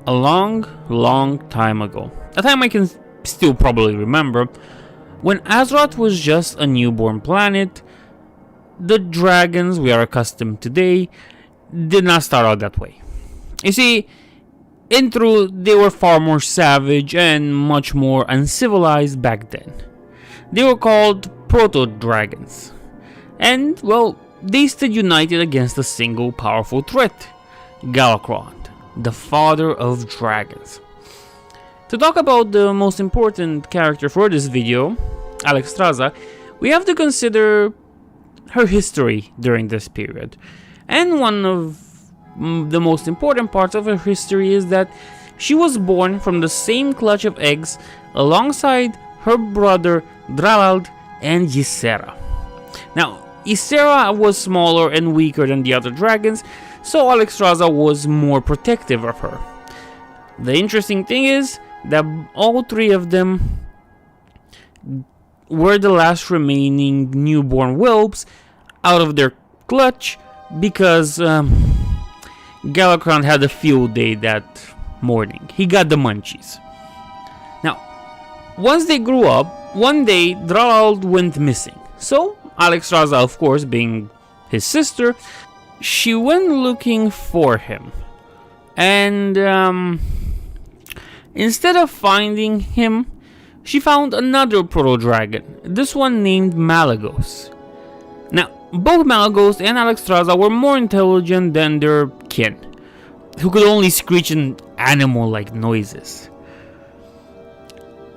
A long time ago, a time I can still probably remember, when Azeroth was just a newborn planet, the dragons we are accustomed to today did not start out that way. You see, in truth, they were far more savage and much more uncivilized back then. They were called proto-dragons. And, well, they stood united against a single powerful threat, Galakrond, the father of dragons. To talk about the most important character for this video, Alexstrasza, we have to consider her history during this period. And one of the most important parts of her history is that she was born from the same clutch of eggs alongside her brother Dralald and Ysera. Now, Ysera was smaller and weaker than the other dragons, so Alexstrasza was more protective of her. The interesting thing is that all three of them were the last remaining newborn whelps out of their clutch because Galakrond had a field day that morning. He got the munchies. Now, once they grew up, one day Dralald went missing. So Alexstrasza, of course, being his sister, she went looking for him. And instead of finding him, she found another proto-dragon, this one named Malygos. Now, both Malygos and Alexstrasza were more intelligent than their kin, who could only screech in animal-like noises.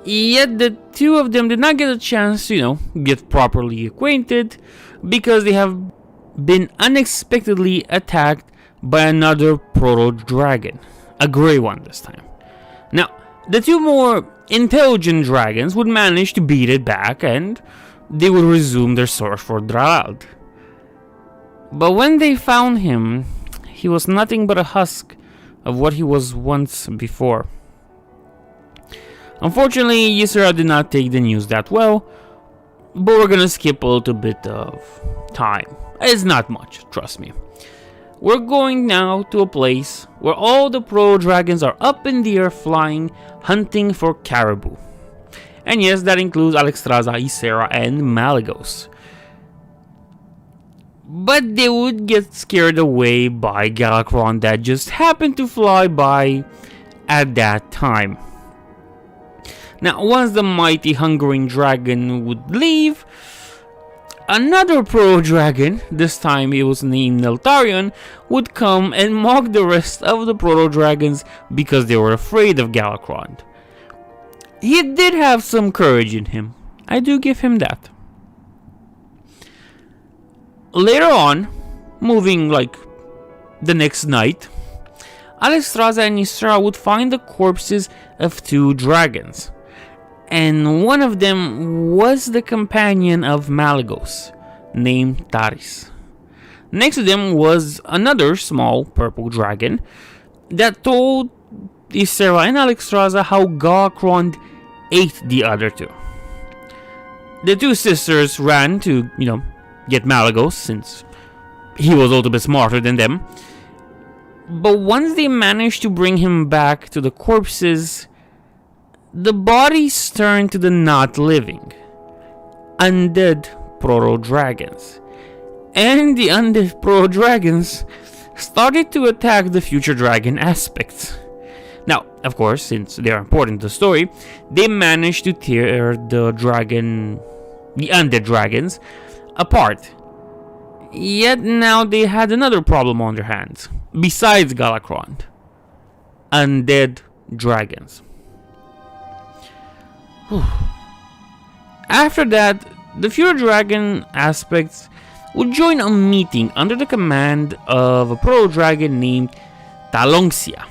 Yet the two of them did not get a chance to, get properly acquainted, because they have been unexpectedly attacked by another proto-dragon, a grey one this time. Now, the two more intelligent dragons would manage to beat it back, and they would resume their search for Dralald. But when they found him, he was nothing but a husk of what he was once before. Unfortunately, Ysera did not take the news that well, but we're gonna skip a little bit of time. It's not much, trust me. We're going now to a place where all the pro-dragons are up in the air flying, hunting for caribou. And yes, that includes Alexstrasza, Ysera, and Malygos. But they would get scared away by Galakrond that just happened to fly by at that time. Now, once the mighty hungering dragon would leave, another proto-dragon, this time it was named Neltarion, would come and mock the rest of the proto-dragons because they were afraid of Galakrond. He did have some courage in him, I do give him that. Later on, moving like the next night, Alexstrasza and Ysera would find the corpses of two dragons. And one of them was the companion of Malygos, named Taris. Next to them was another small purple dragon that told Ysera and Alexstrasza how Galakrond ate the other two. The two sisters ran to, get Malygos since he was a little bit smarter than them. But once they managed to bring him back to the corpses, the bodies turned to the not living, undead proto-dragons. And the undead proto-dragons started to attack the future dragon aspects. Now, of course, since they are important to the story, they managed to tear the undead dragons apart. Yet now they had another problem on their hands, besides Galakrond: undead dragons. After that, the future dragon aspects would join a meeting under the command of a proto-dragon named Talongsia.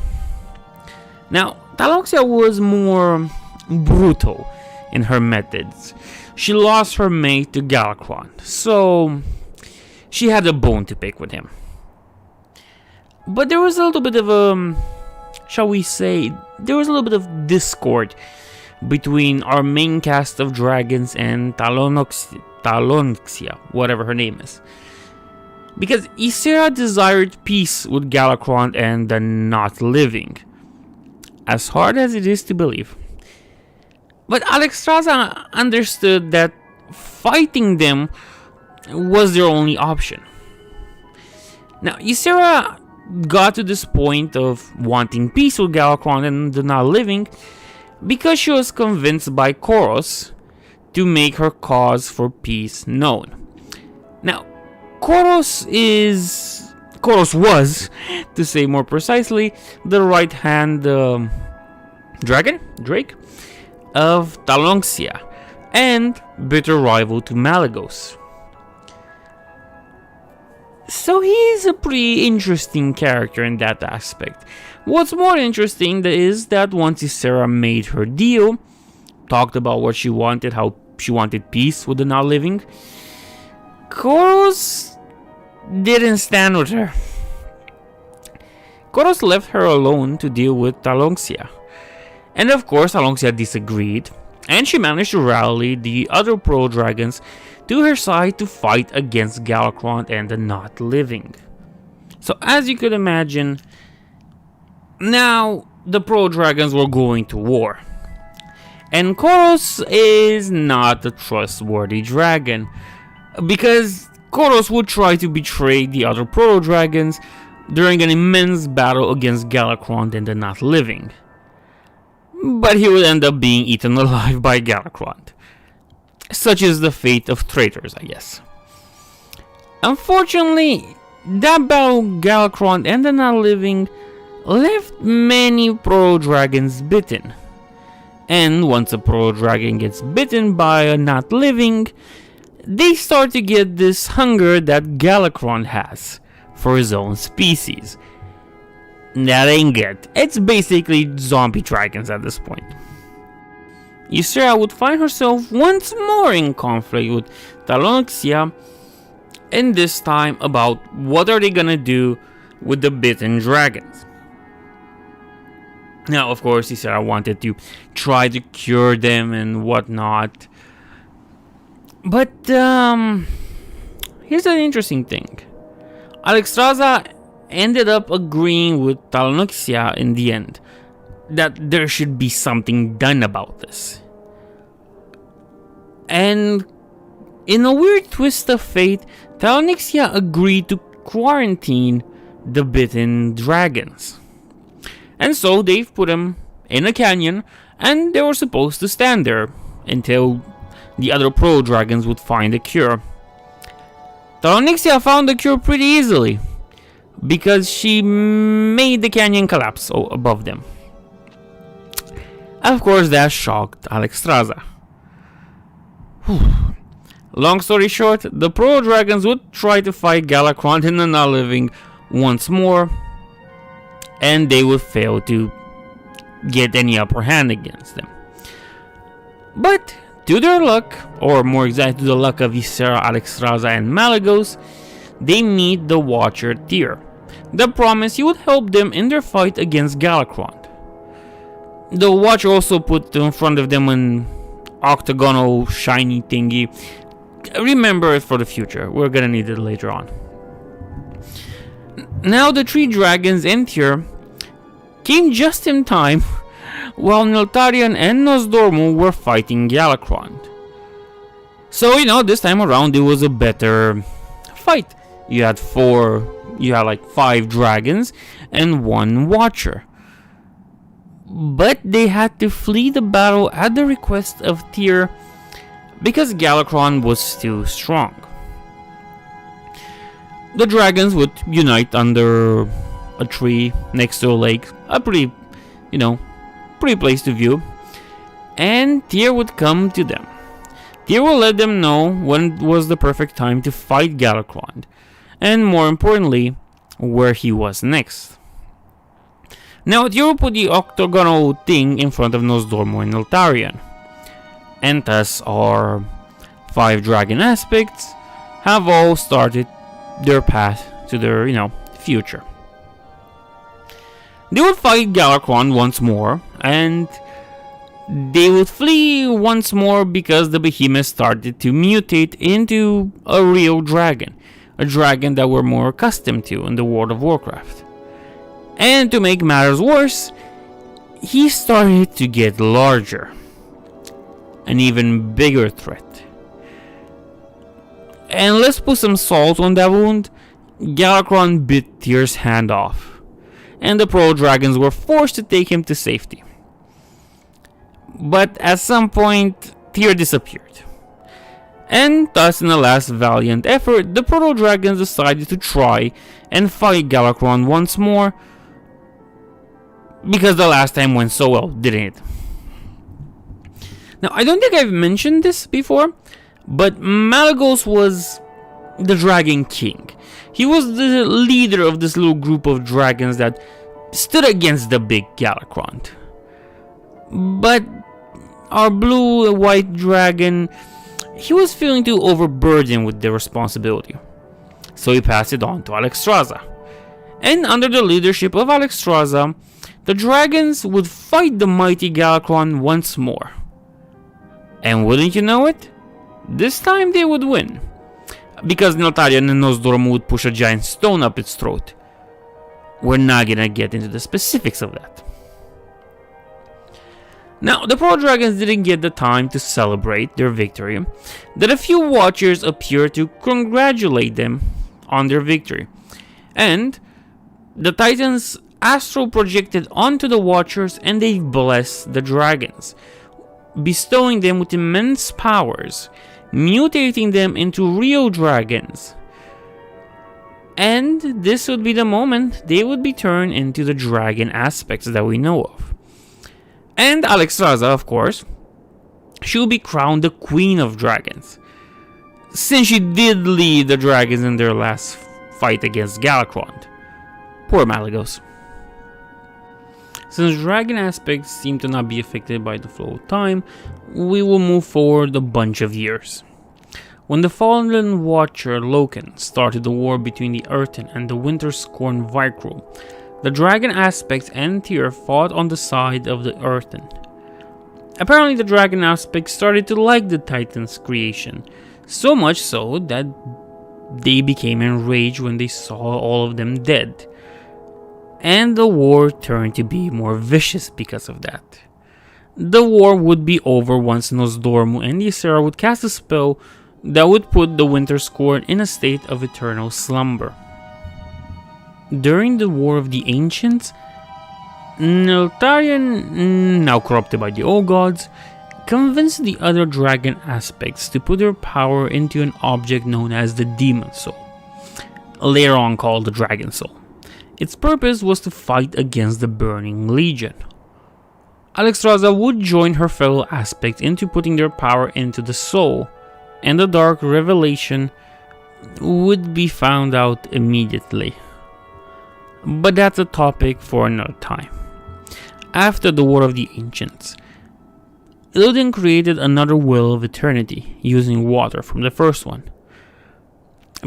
Now, Talongsia was more brutal in her methods. She lost her mate to Galakrond, so she had a bone to pick with him. But there was a little bit of discord between our main cast of dragons and Talongsia, whatever her name is. Because Ysera desired peace with Galakrond and the not living, as hard as it is to believe. But Alexstrasza understood that fighting them was their only option. Now, Ysera got to this point of wanting peace with Galakrond and the Not Living because she was convinced by Koros to make her cause for peace known. Now, Koros was, to say more precisely, the right-hand Drake of Talonxia and bitter rival to Malygos. So he's a pretty interesting character in that aspect. What's more interesting is that once Ysera made her deal, talked about what she wanted, how she wanted peace with the Not Living, Koros didn't stand with her. Koros left her alone to deal with Talonxia. And of course, Talonxia disagreed, and she managed to rally the other Pro Dragons to her side to fight against Galakrond and the Not Living. So as you could imagine, now the Pro Dragons were going to war. And Koros is not a trustworthy dragon, because Koros would try to betray the other Pro Dragons during an immense battle against Galakrond and the Not Living. But he would end up being eaten alive by Galakrond. Such is the fate of traitors, I guess. Unfortunately, that battle Galakrond and the Not Living left many Pro Dragons bitten. And once a Pro Dragon gets bitten by a Not Living, they start to get this hunger that Galakrond has for his own species. That ain't good. It's basically zombie dragons at this point. Ysera would find herself once more in conflict with Talonxia, and this time about what are they gonna do with the bitten dragons. Now, of course, Ysera wanted to try to cure them and whatnot. But, here's an interesting thing. Alexstrasza ended up agreeing with Talonxia in the end, that there should be something done about this. And in a weird twist of fate, Talonxia agreed to quarantine the bitten dragons. And so they put them in a canyon, and they were supposed to stand there until the other Pro Dragons would find a cure. Talonxia found the cure pretty easily, because she made the canyon collapse above them. Of course, that shocked Alexstrasza. Long story short, the Pro Dragons would try to fight Galakrond and the Not Living once more, and they would fail to get any upper hand against them. But to their luck, or more exactly to the luck of Ysera, Alexstrasza, and Malygos, they meet the Watcher Tyr, that promised he would help them in their fight against Galakrond. The Watcher also put in front of them an octagonal shiny thingy. Remember it for the future, we're gonna need it later on. Now the three dragons and Tyr came just in time while Neltarion and Nosdormu were fighting Galakrond. So, this time around it was a better fight. You had 5 dragons and 1 Watcher. But they had to flee the battle at the request of Tyr because Galakrond was too strong. The dragons would unite under a tree next to a lake, a pretty place to view, and Tyr would come to them. Tyr will let them know when was the perfect time to fight Galakrond, and more importantly, where he was next. Now Tyr put the octagonal thing in front of Nosdormu and Neltarion, and thus our 5 dragon aspects have all started their path to their, future. They would fight Galakrond once more, and they would flee once more because the behemoth started to mutate into a real dragon, a dragon that we're more accustomed to in the World of Warcraft. And to make matters worse, he started to get larger, an even bigger threat. And let's put some salt on that wound. Galakrond bit Tyr's hand off, and the Pearl Dragons were forced to take him to safety. But at some point, Tyr disappeared. And thus, in the last valiant effort, the Pearl Dragons decided to try and fight Galakrond once more, because the last time went so well, didn't it? Now, I don't think I've mentioned this before, but Malygos was the Dragon King. He was the leader of this little group of dragons that stood against the big Galakrond. But our blue-white dragon, he was feeling too overburdened with the responsibility. So he passed it on to Alexstrasza. And under the leadership of Alexstrasza, the dragons would fight the mighty Galakrond once more. And wouldn't you know it? This time they would win, because Neltarion and Nosdormu would push a giant stone up its throat. We're not gonna get into the specifics of that. Now, the Pearl Dragons didn't get the time to celebrate their victory, that a few Watchers appeared to congratulate them on their victory. And the Titans astral projected onto the Watchers and they blessed the dragons, bestowing them with immense powers, mutating them into real dragons. And this would be the moment they would be turned into the dragon aspects that we know of. And Alexstrasza, of course, she will be crowned the Queen of Dragons, since she did lead the dragons in their last fight against Galakrond. Poor Malygos. Since dragon aspects seem to not be affected by the flow of time, we will move forward a bunch of years. When the fallen Watcher Loken started the war between the Earthen and the Winter-scorned Vrykul, the dragon aspects and Tyr fought on the side of the Earthen. Apparently the dragon aspects started to like the Titans' creation, so much so that they became enraged when they saw all of them dead. And the war turned to be more vicious because of that. The war would be over once Nosdormu and Ysera would cast a spell that would put the Winter-scorned in a state of eternal slumber. During the War of the Ancients, Neltarion, now corrupted by the Old Gods, convinced the other dragon aspects to put their power into an object known as the Demon Soul, later on called the Dragon Soul. Its purpose was to fight against the Burning Legion. Alexstrasza would join her fellow aspects into putting their power into the soul, and the dark revelation would be found out immediately. But that's a topic for another time. After the War of the Ancients, Illidan created another Will of Eternity using water from the first one,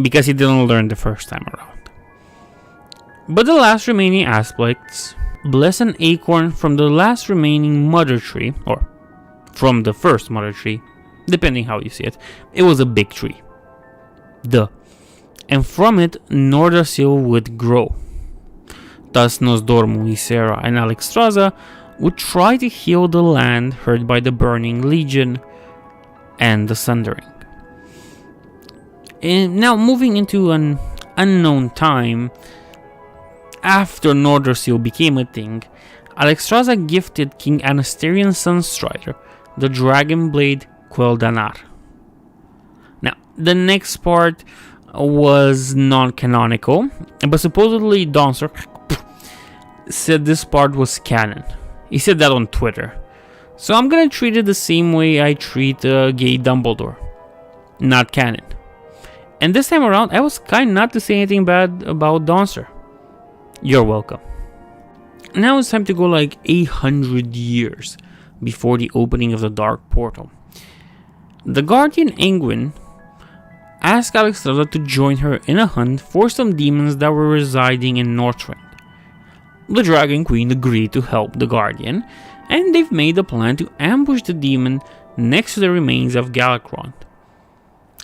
because he didn't learn the first time around. But the last remaining aspects bless an acorn from the last remaining mother tree, or from the first mother tree, depending how you see it. It was a big tree. And from it, Nordrasil would grow. Thus, Nosdormu, Ysera, and Alexstrasza would try to heal the land hurt by the Burning Legion and the Sundering. And now, moving into an unknown time, after Nordrasil became a thing, Alexstrasza gifted King Anastarion's Sunstrider the Dragon Blade Quel'Danar. Now, the next part was non-canonical, but supposedly Donser said this part was canon. He said that on Twitter. So I'm gonna treat it the same way I treat gay Dumbledore. Not canon. And this time around, I was kind not to say anything bad about Donser. You're welcome. Now it's time to go like 800 years before the opening of the Dark Portal. The Guardian Engwyn asked Alexstrasza to join her in a hunt for some demons that were residing in Northrend. The Dragon Queen agreed to help the Guardian, and they've made a plan to ambush the demon next to the remains of Galakrond.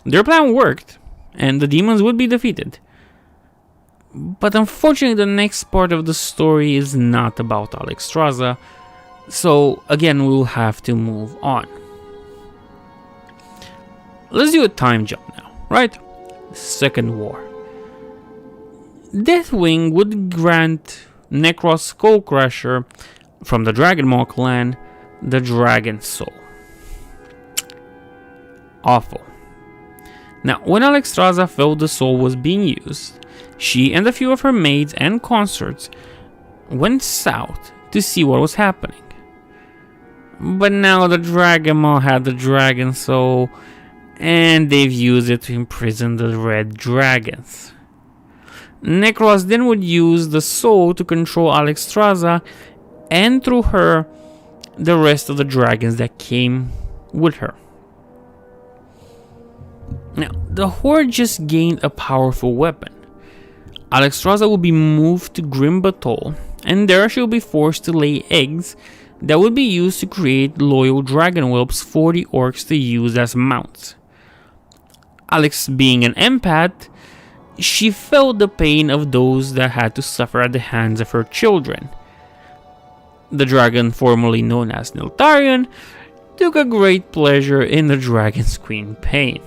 Their plan worked, and the demons would be defeated. But unfortunately, the next part of the story is not about Alexstrasza, So again, we'll have to move on. Let's do a time jump now, right? Second War. Deathwing would grant Necros Skullcrusher from the Dragonmaw clan the Dragon Soul. Awful. Now, when Alexstrasza felt the soul was being used, she and a few of her maids and consorts went south to see what was happening. But now the Dragonmaw had the Dragon Soul, and they've used it to imprison the red dragons. Necros then would use the soul to control Alexstrasza, and through her, the rest of the dragons that came with her. Now, the Horde just gained a powerful weapon. Alexstrasza will be moved to Grim Batol, and there she will be forced to lay eggs that would be used to create loyal dragon whelps for the orcs to use as mounts. Alex, being an empath, she felt the pain of those that had to suffer at the hands of her children. The dragon formerly known as Niltarion took a great pleasure in the dragon's queen pain.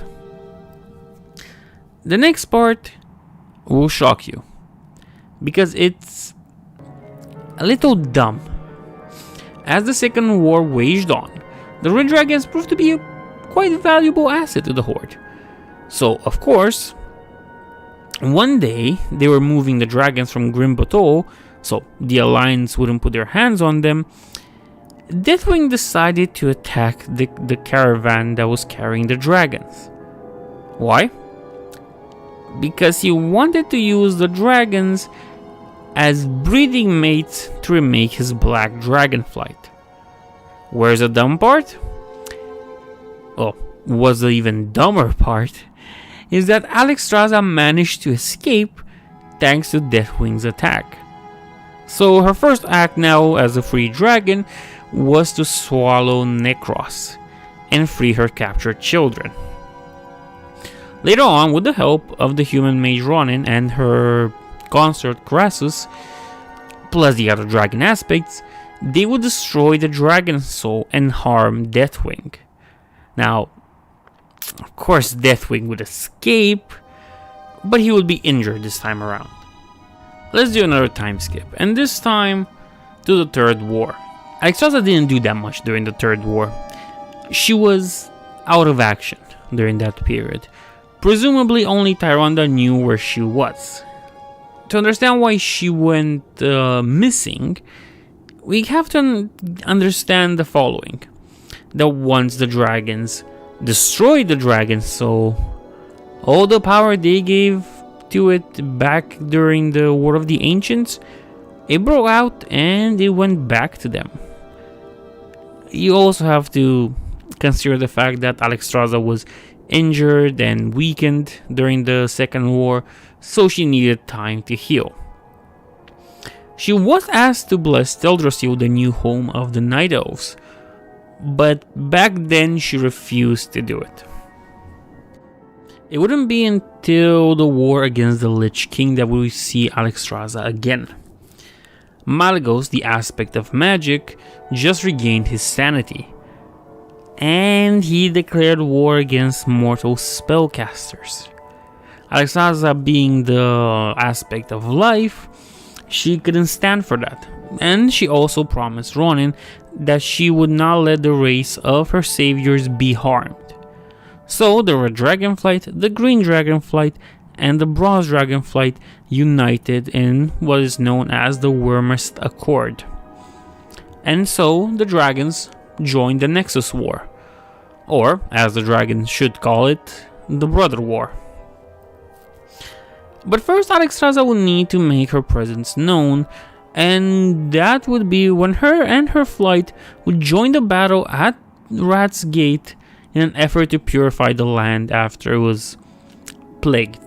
The next part will shock you, because it's a little dumb. As the Second War waged on, the Red Dragons proved to be a quite valuable asset to the Horde. So, of course, one day they were moving the dragons from Grim Batol, so the Alliance wouldn't put their hands on them. Deathwing decided to attack the caravan that was carrying the dragons. Why? Because he wanted to use the dragons as breeding mates to remake his black dragonflight. Where's the dumb part? Oh, what's the even dumber part is that Alexstrasza managed to escape thanks to Deathwing's attack. So her first act now as a free dragon was to swallow Necros and free her captured children. Later on, with the help of the human mage Ronin and her consort Crassus, plus the other dragon aspects, they would destroy the Dragon Soul and harm Deathwing. Now, of course Deathwing would escape, but he would be injured this time around. Let's do another time skip, and this time to the Third War. Alexstrasza didn't do that much during the Third War. She was out of action during that period. Presumably only Tyrande knew where she was. To understand why she went missing, we have to understand the following. That once the dragons destroyed the Dragon Soul, all the power they gave to it back during the War of the Ancients, it broke out and it went back to them. You also have to consider the fact that Alexstrasza was injured and weakened during the Second War, so she needed time to heal. She was asked to bless Teldrassil, the new home of the Night Elves, but back then she refused to do it. It wouldn't be until the war against the Lich King that we would see Alexstrasza again. Malygos, the aspect of magic, just regained his sanity, and he declared war against mortal spellcasters. Alexstrasza, being the aspect of life, she couldn't stand for that, and she also promised Ronin that she would not let the race of her saviors be harmed. So the Red Dragonflight, the Green Dragonflight, and the Bronze Dragonflight united in what is known as the Wyrmrest Accord. And so the dragons joined the Nexus War, or as the dragons should call it, the Brother War. But first Alexstrasza would need to make her presence known, and that would be when her and her flight would join the battle at Rat's Gate in an effort to purify the land after it was plagued.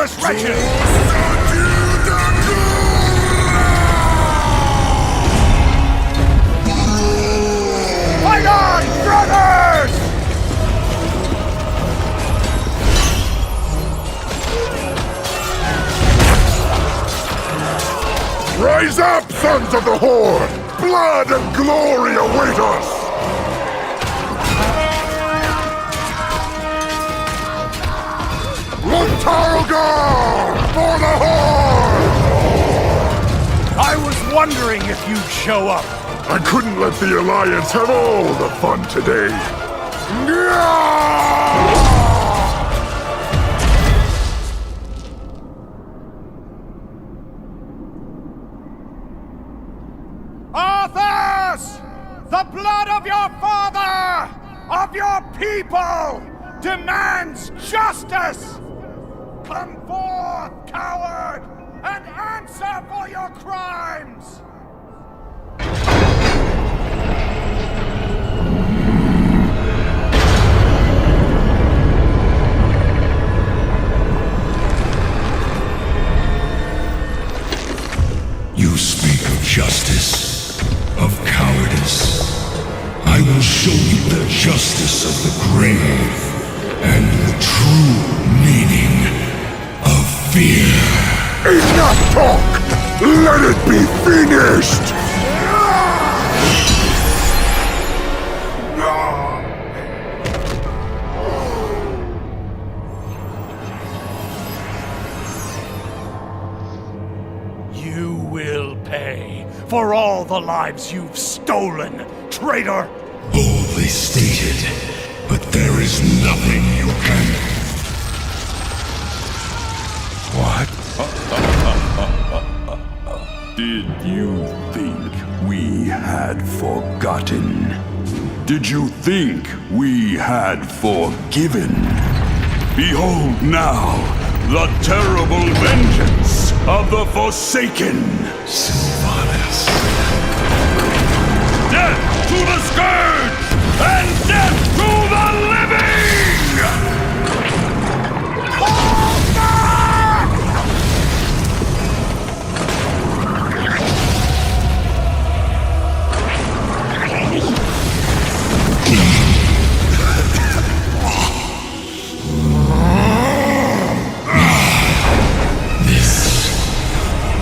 traitorous wretches! Fight on, brothers! Rise up, sons of the Horde! Blood and glory await us! Luntargar! For the Horde! I was wondering if you'd show up. I couldn't let the Alliance have all the fun today. Nyah! Arthas! The blood of your father, of your people, demands justice! Come forth, coward, and answer for your crimes! You speak of justice, of cowardice. I will show you the justice of the grave, and the true meaning of fear. Enough talk! Let it be finished! You will pay for all the lives you've stolen, traitor! Boldly stated, but there is nothing you can... What? Did you think we had forgotten? Did you think we had forgiven? Behold now the terrible vengeance of the Forsaken! Sylvanas. Death to the Scourge! And death to the living!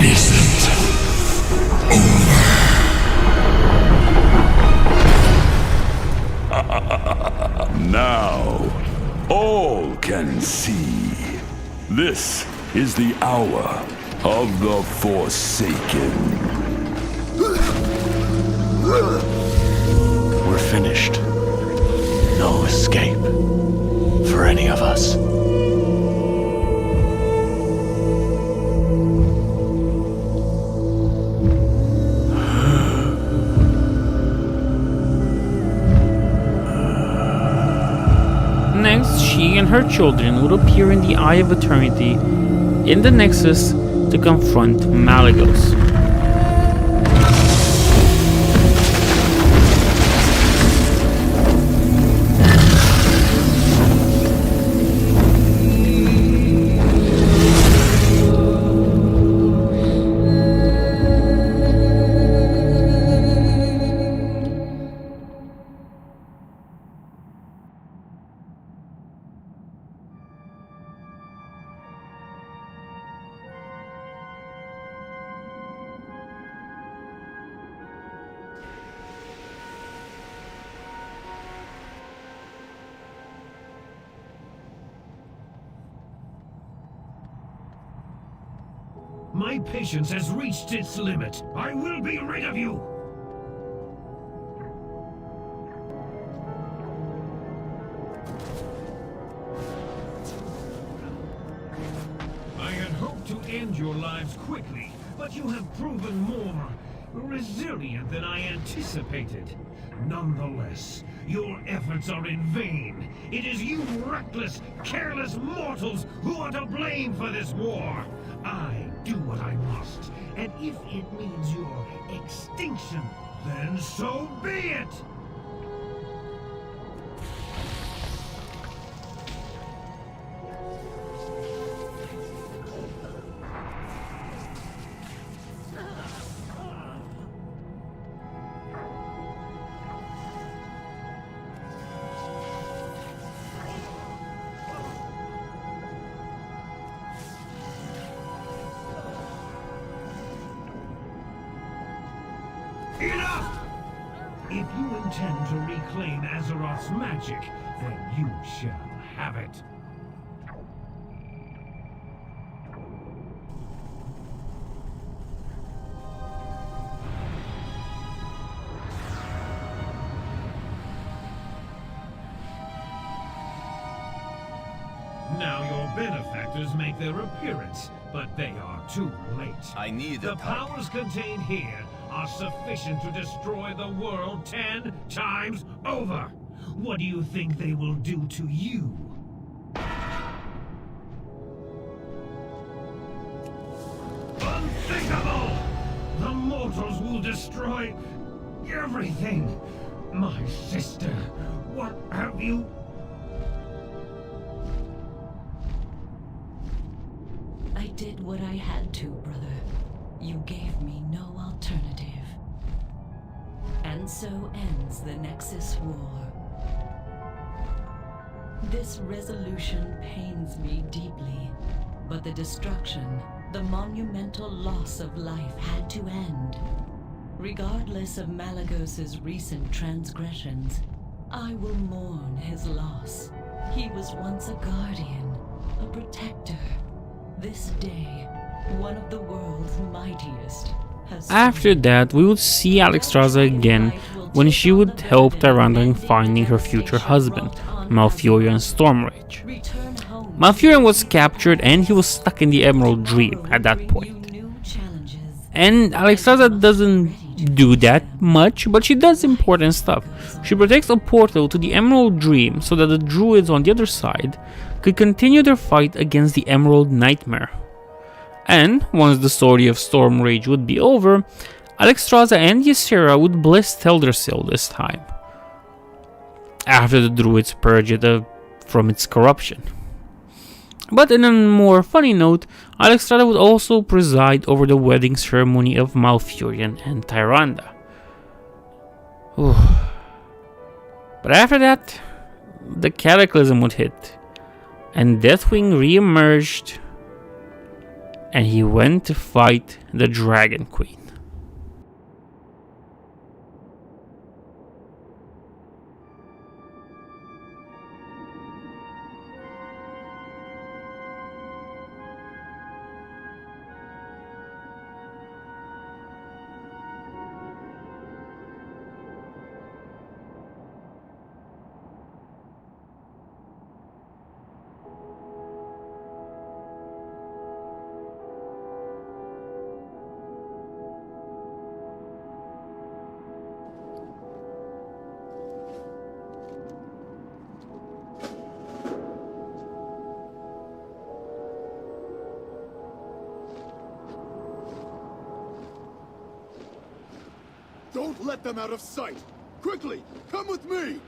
Isn't over. Now, all can see. This is the hour of the Forsaken. We're finished. No escape for any of us. Next, she and her children would appear in the Eye of Eternity in the Nexus to confront Malygos. My patience has reached its limit. I will be rid of you! I had hoped to end your lives quickly, but you have proven more resilient than I anticipated. Nonetheless, your efforts are in vain. It is you reckless, careless mortals who are to blame for this war. I do what I must, and if it means your extinction, then so be it! If you intend to reclaim Azeroth's magic, then you shall have it. Now your benefactors make their appearance, but they are too late. I need The powers contained here are sufficient to destroy the world 10 times over. What do you think they will do to you? Unthinkable! The mortals will destroy everything. My sister, what have you... I did what I had to, brother. You gave me no alternative. And so ends the Nexus War. This resolution pains me deeply, but the destruction, the monumental loss of life had to end. Regardless of Malagos's recent transgressions, I will mourn his loss. He was once a guardian, a protector. This day, one of the world's mightiest has... After that, we would see Alexstrasza again when she would help Tyrande in finding her future husband, Malfurion Stormrage. Malfurion was captured and he was stuck in the Emerald Dream at that point. And Alexstrasza doesn't do that much, but she does important stuff. She protects a portal to the Emerald Dream so that the druids on the other side could continue their fight against the Emerald Nightmare. And once the story of Stormrage would be over, Alexstrasza and Ysera would bless Teldrassil this time, after the druids purge it from its corruption. But in a more funny note, Alexstrasza would also preside over the wedding ceremony of Malfurion and Tyrande. But after that, the Cataclysm would hit, and Deathwing re-emerged, and he went to fight the Dragon Queen. Don't let them out of sight! Quickly, come with me!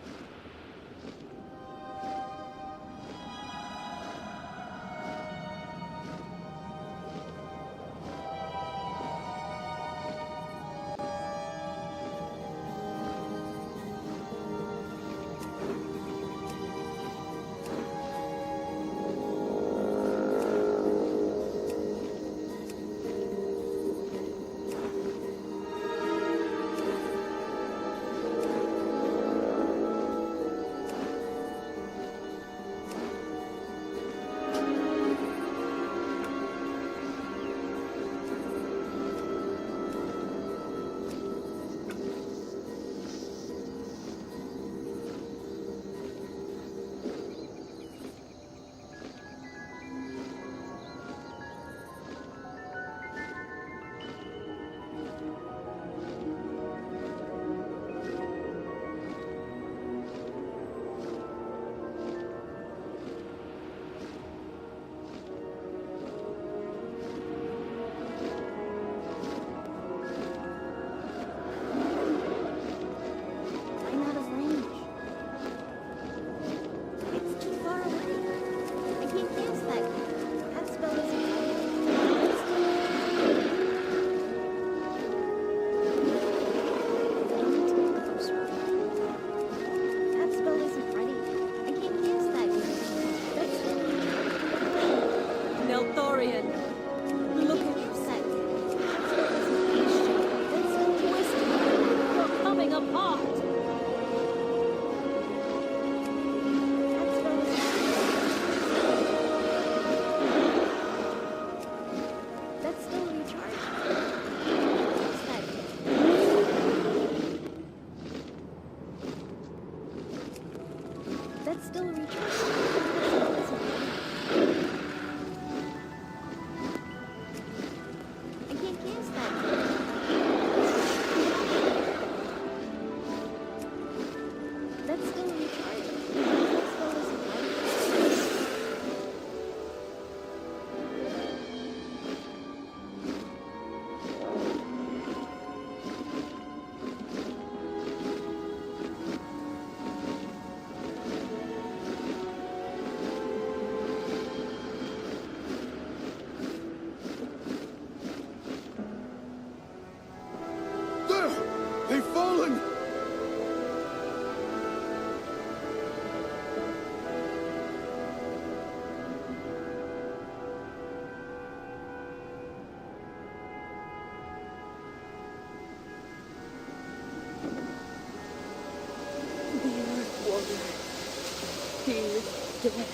dead.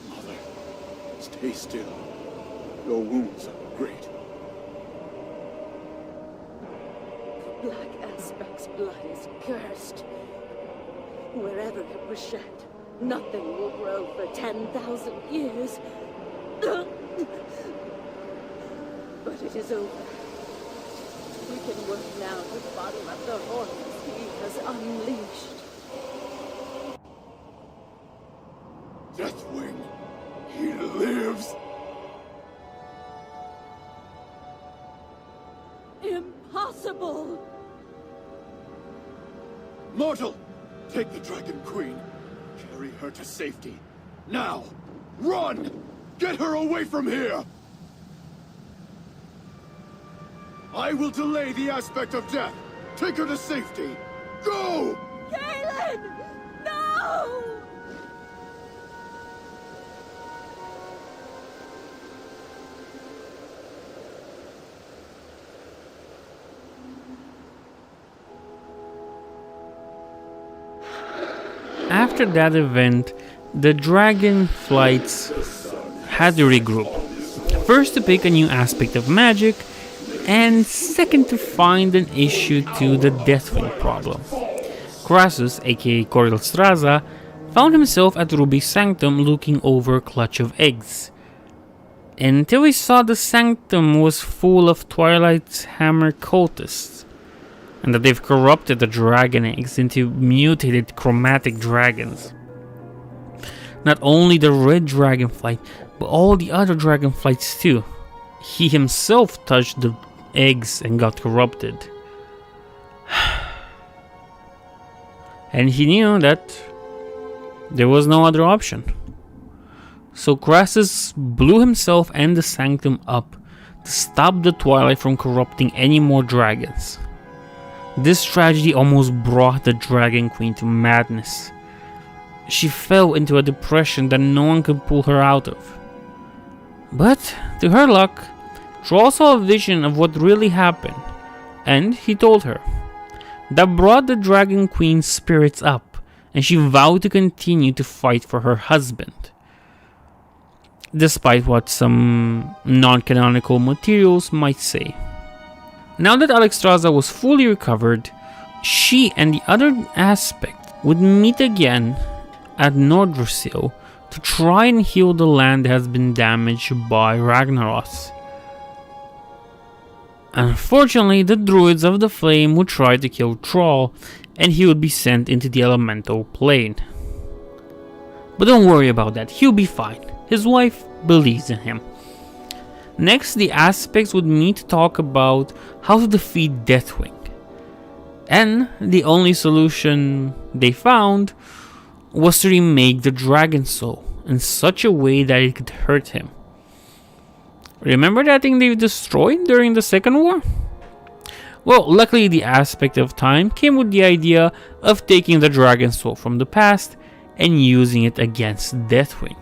Mother, stay still. Your wounds are great. The Black Aspect's blood is cursed. Wherever it was shed, nothing will grow for 10,000 years. But it is over. We can work now to bottle up the horrors he has unleashed. Deathwing, he lives! Impossible! Mortal, take the Dragon Queen. Carry her to safety. Now! Run! Get her away from here! I will delay the aspect of death. Take her to safety. Go! Galen! No! After that event, the dragonflights had to regroup. First to pick a new aspect of magic, and second to find an issue to the Deathwing problem. Crassus, aka Alexstrasza, found himself at Ruby's sanctum looking over a clutch of eggs. Until he saw the sanctum was full of Twilight's hammer cultists, and that they've corrupted the dragon eggs into mutated chromatic dragons. Not only the red dragonflight, but all the other dragonflights too. He himself touched the eggs and got corrupted. And he knew that there was no other option. So Crassus blew himself and the sanctum up to stop the Twilight from corrupting any more dragons. This tragedy almost brought the Dragon Queen to madness. She fell into a depression that no one could pull her out of. But, to her luck, Troll saw a vision of what really happened, and he told her. That brought the Dragon Queen's spirits up, and she vowed to continue to fight for her husband. Despite what some non-canonical materials might say. Now that Alexstrasza was fully recovered, she and the other aspect would meet again at Nordrasil to try and heal the land that has been damaged by Ragnaros. Unfortunately, the druids of the flame would try to kill Troll, and he would be sent into the elemental plane. But don't worry about that, he'll be fine. His wife believes in him. Next, the aspects would meet to talk about how to defeat Deathwing. And the only solution they found was to remake the Dragon Soul in such a way that it could hurt him. Remember that thing they destroyed during the Second War? Well, luckily the aspect of time came with the idea of taking the Dragon Soul from the past and using it against Deathwing.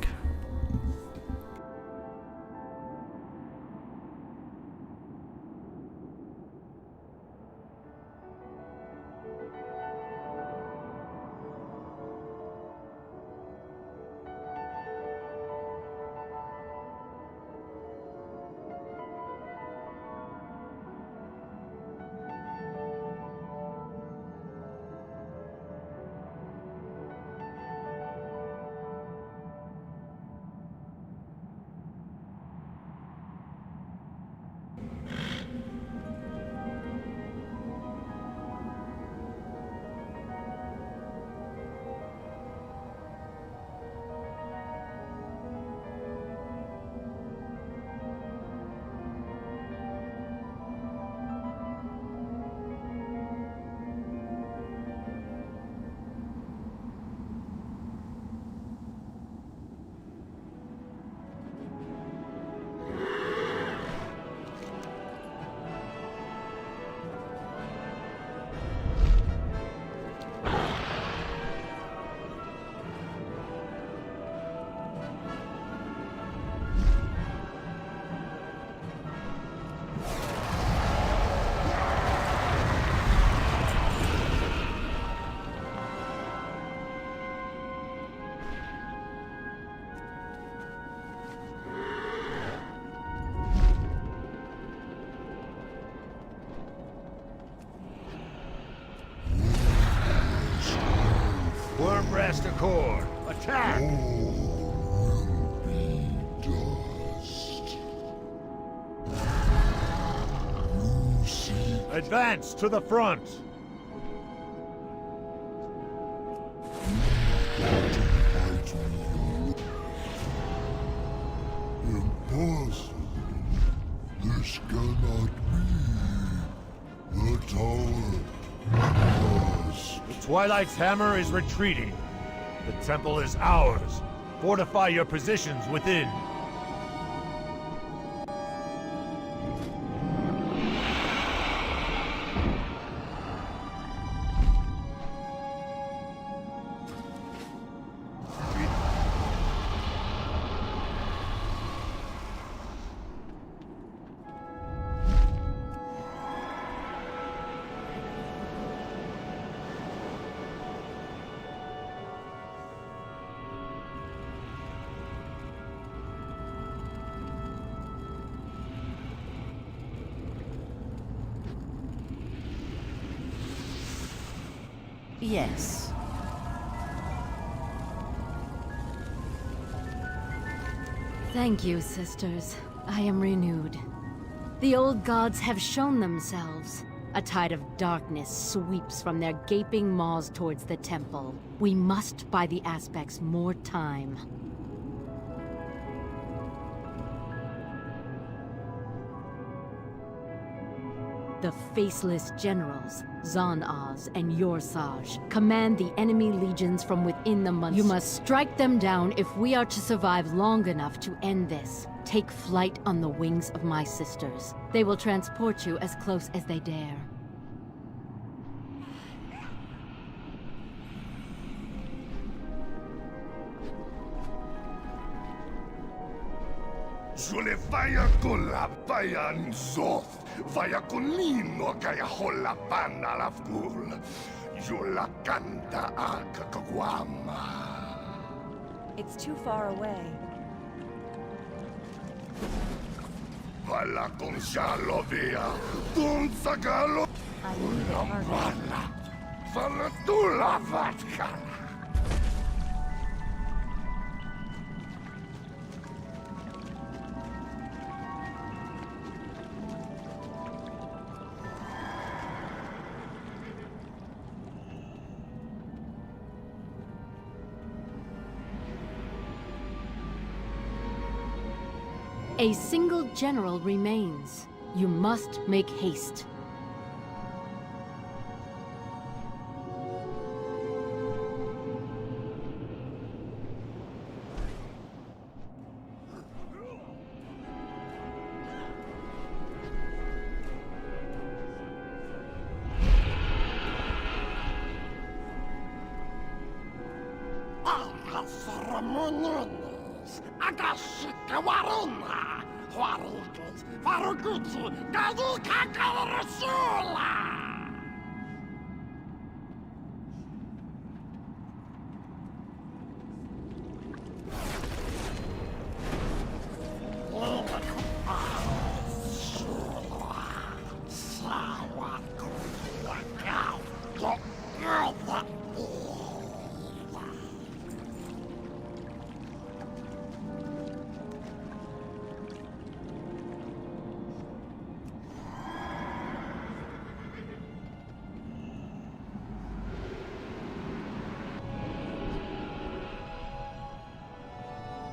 Master Core. Attack! Advance to the front! Impossible. This cannot be. The tower must. The Twilight's hammer is retreating. The temple is ours. Fortify your positions within. Yes. Thank you, sisters. I am renewed. The old gods have shown themselves. A tide of darkness sweeps from their gaping maws towards the temple. We must buy the aspects more time. The faceless generals, Zan-Az and Yorsaj, command the enemy legions from within the months. You must strike them down if we are to survive long enough to end this. Take flight on the wings of my sisters. They will transport you as close as they dare. Sulle vaya con la bayan zoth. Vaya con nino kaya hola pana la ful. Yula canta akakaguama. It's too far away. Vala con Shalovia. Dun sagalo. I need it harder. Vala dula vatkana. A single general remains. You must make haste.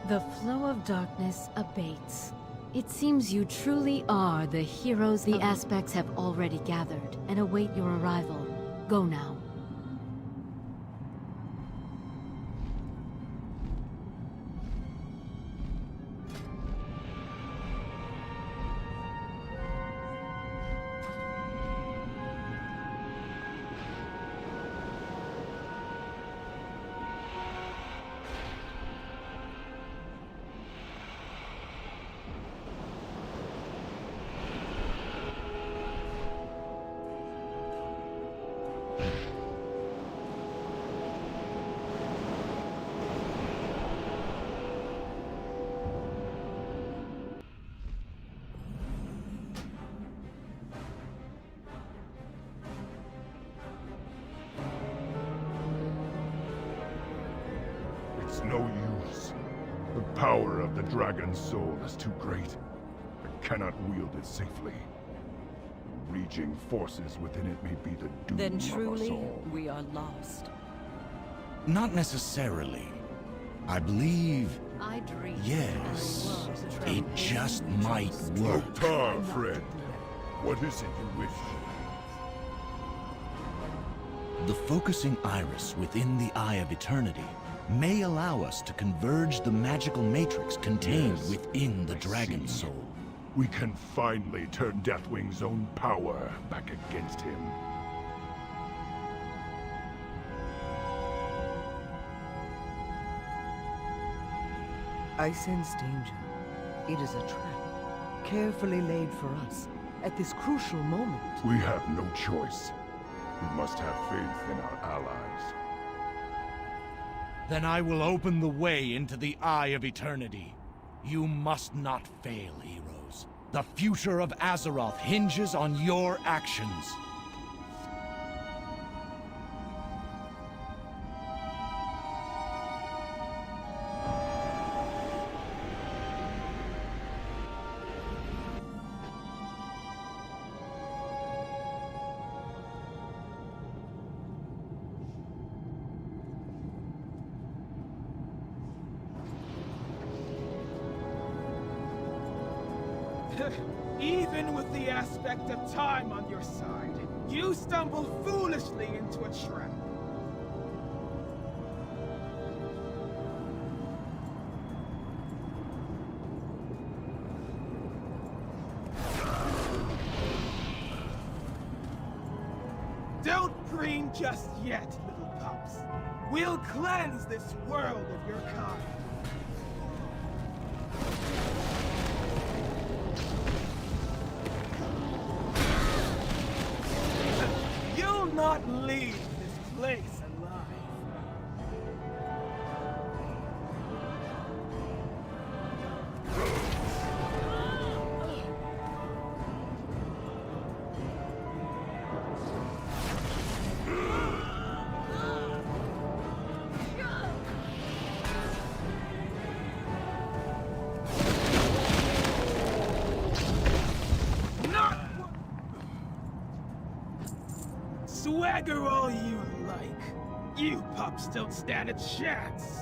The flow of darkness abates. It seems you truly are the heroes the aspects have already gathered and await your arrival. Go now. no use. The power of the dragon's soul is too great. I cannot wield it safely. Raging forces within it may be the doom Then of us truly, all. we are lost. Not necessarily. I believe, I dream. yes, it just might work. Loktar, friend. What is it you wish? The focusing iris within the Eye of Eternity may allow us to converge the magical matrix contained Yes, within the I dragon see. soul. We can finally turn Deathwing's own power back against him. I sense danger. It is a trap, carefully laid for us, at this crucial moment. We have no choice. We must have faith in our allies. Then I will open the way into the Eye of Eternity. You must not fail, heroes. The future of Azeroth hinges on your actions. Even with the aspect of time on your side, you stumble foolishly into a trap. Don't preen just yet, little pups. We'll cleanse this world of your kind. You'll not leave this place alive. Swagger all you like. You pups don't stand a chance.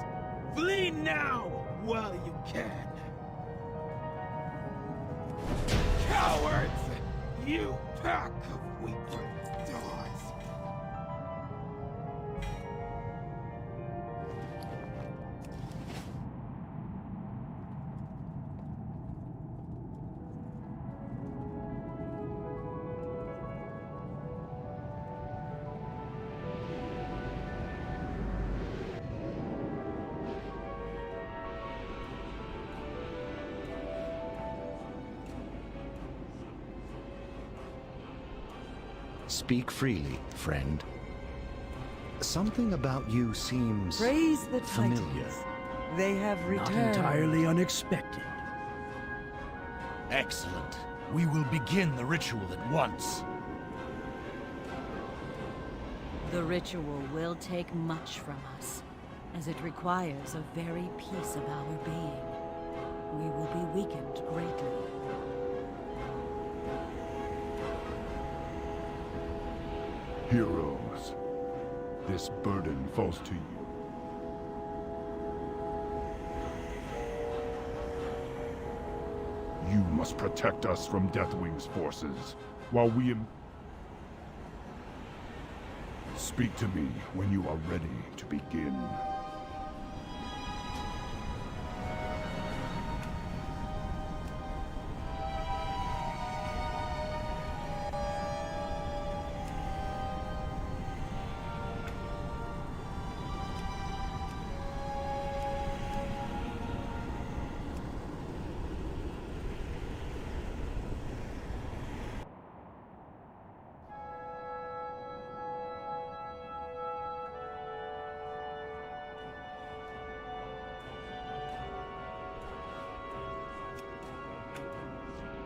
Flee now while you can. Cowards! You pack of weak dogs. Speak freely, friend. Something about you seems Praise the familiar. Titans. They have returned. Not entirely unexpected. Excellent. We will begin the ritual at once. The ritual will take much from us, as it requires a very piece of our being. We will be weakened greatly. Heroes, this burden falls to you. You must protect us from Deathwing's forces, while we Speak to me when you are ready to begin.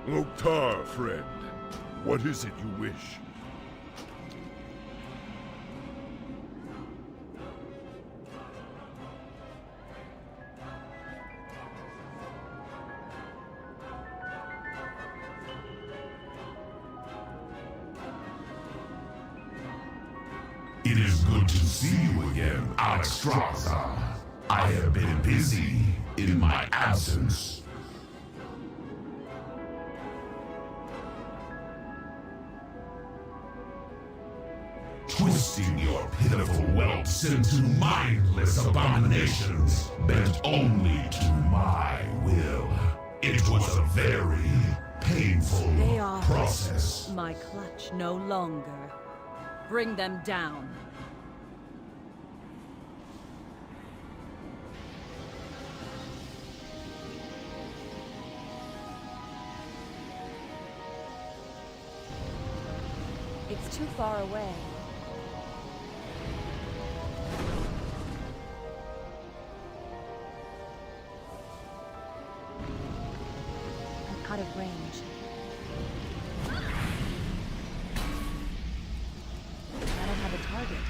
Loktar, friend. What is it you wish? It is good to see you again, Alexstrasza. I have been busy in my absence. Twisting your pitiful whelps into mindless abominations, bent only to my will. It was a very painful They are process. my clutch no longer. Bring them down. It's too far away. I'm out of range. I don't have a target.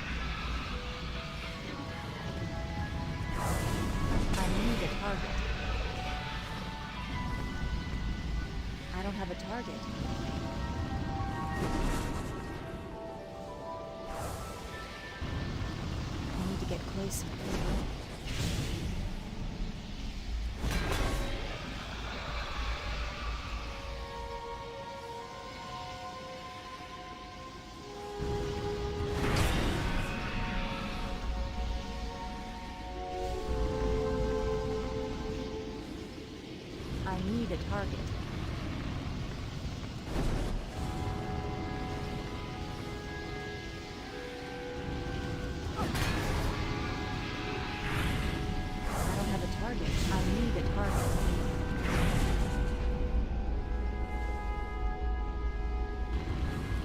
I need a target. I don't have a target. I need to get closer. I need a target. I don't have a target. I need a target.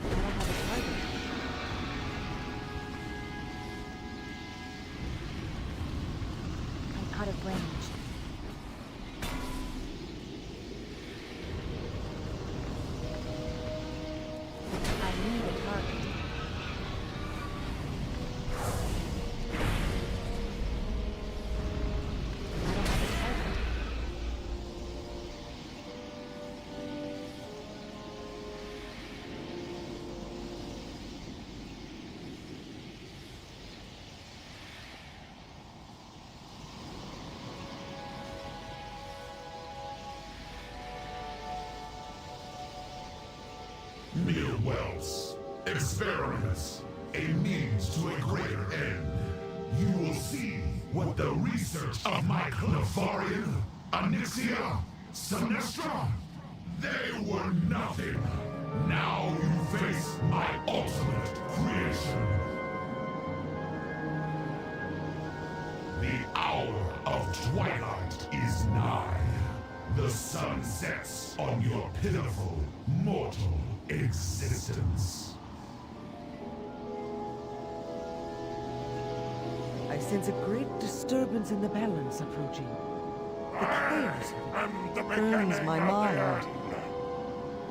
I don't have a target. I'm out of range. I need a target. I don't have a target. Mere wells, experiments, a means to a greater end. You will see what the research of my Clefarian, Onyxia, Sinestra, they were nothing. Now you face my ultimate creation. The hour of twilight is nigh. The sun sets on your pitiful, mortal existence. I sense a great disturbance in the balance approaching. The chaos of it burns my mind.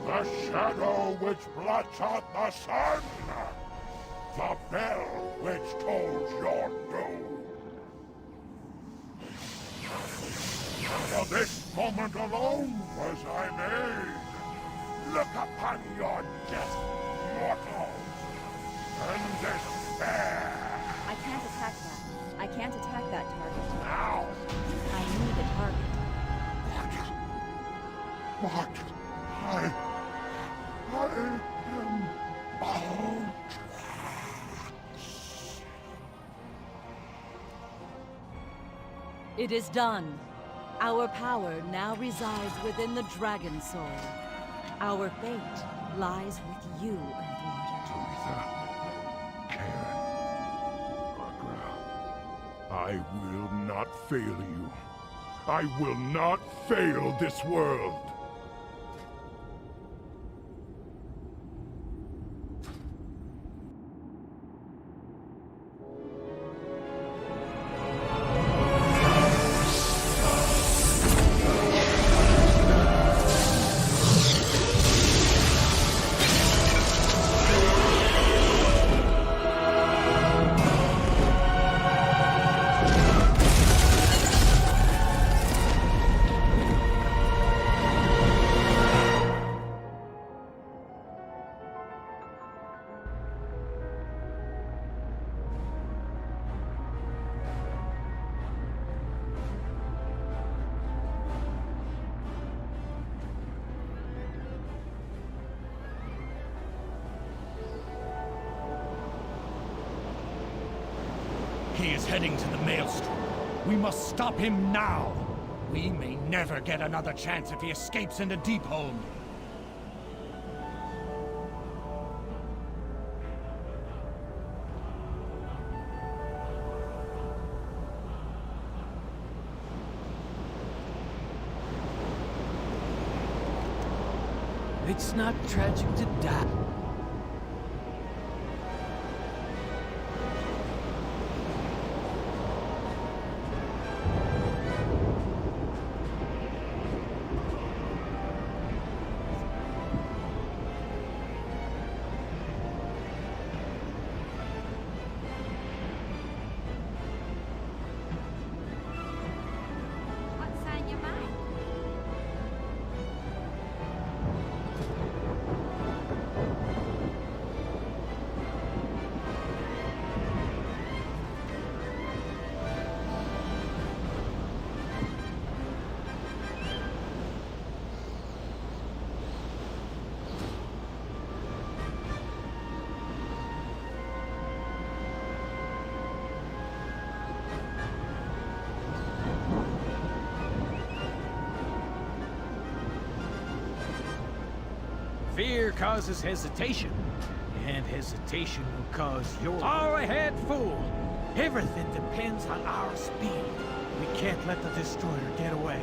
The shadow which blots out the sun. The bell which tolls your doom. For this moment alone was I made. Look upon your death, mortals, and despair. I can't attack that. I can't attack that target. Now, I need a target. what? I am bound. It is done. Our power now resides within the Dragon Soul. Our fate lies with you, Earthwater. I will not fail you. I will not fail this world. He is heading to the Maelstrom. We must stop him now. We may never get another chance if he escapes into Deepholm. It's not tragic to die. What's on your mind? Fear causes hesitation, and hesitation will cause your... All ahead, fool! Everything depends on our speed. We can't let the destroyer get away.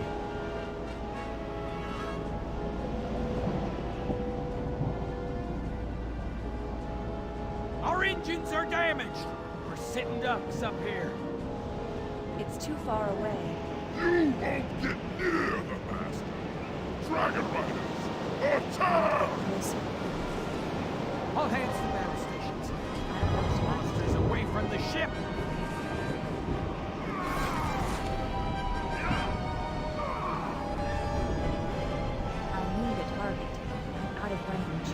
Our engines are damaged! We're sitting ducks up here. It's too far away. You won't get near the master. Dragon Riders, attack! All hands to battle stations. Those monsters away from the ship! I'll need a target. Out of range.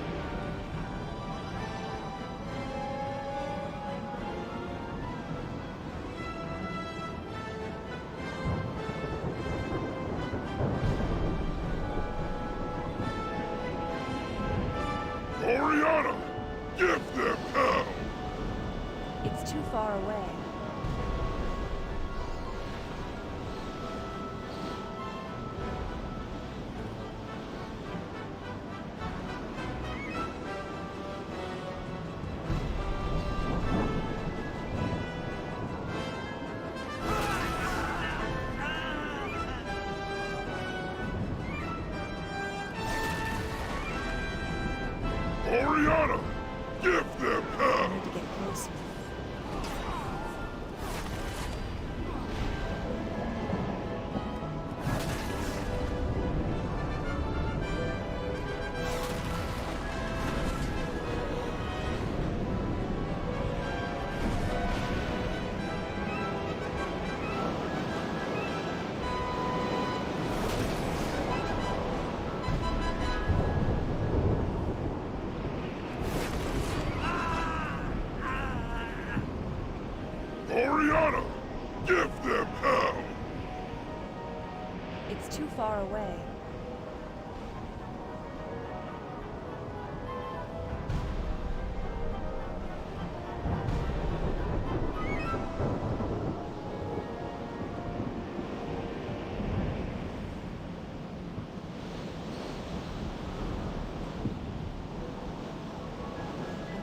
Oriana, give them hell! It's too far away. Oriana, give them hell! I need to get closer. Oriana, give them hell! It's too far away.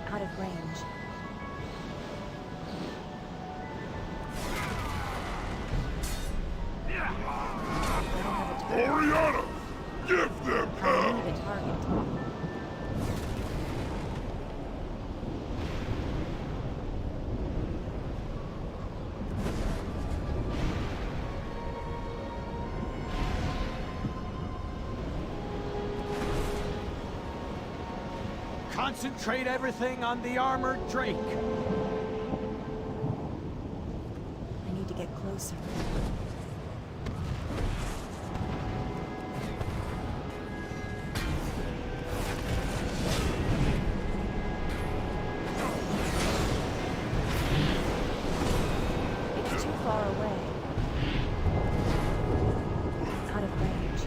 I'm out of range. Oriana, give them I hell! need a target. Concentrate everything on the armored Drake. I need to get closer. It's too far away. Out of range.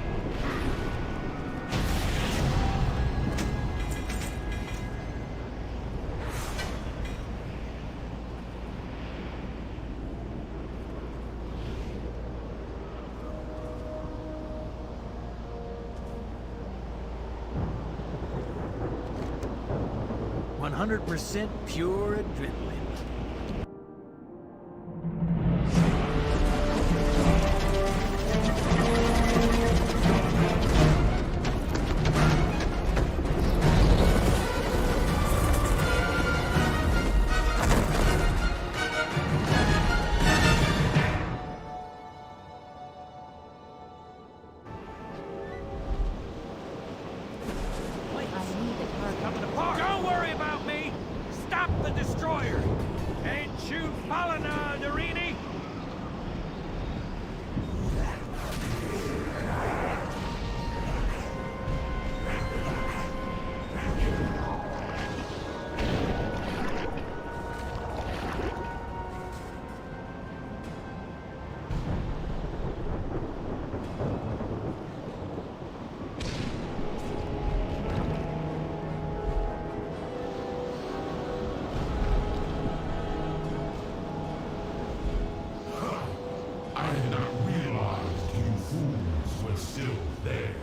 100% pure adrenaline. Don't worry about me! Stop the destroyer! Ain't you following, Darini? I did not realize you fools were still there.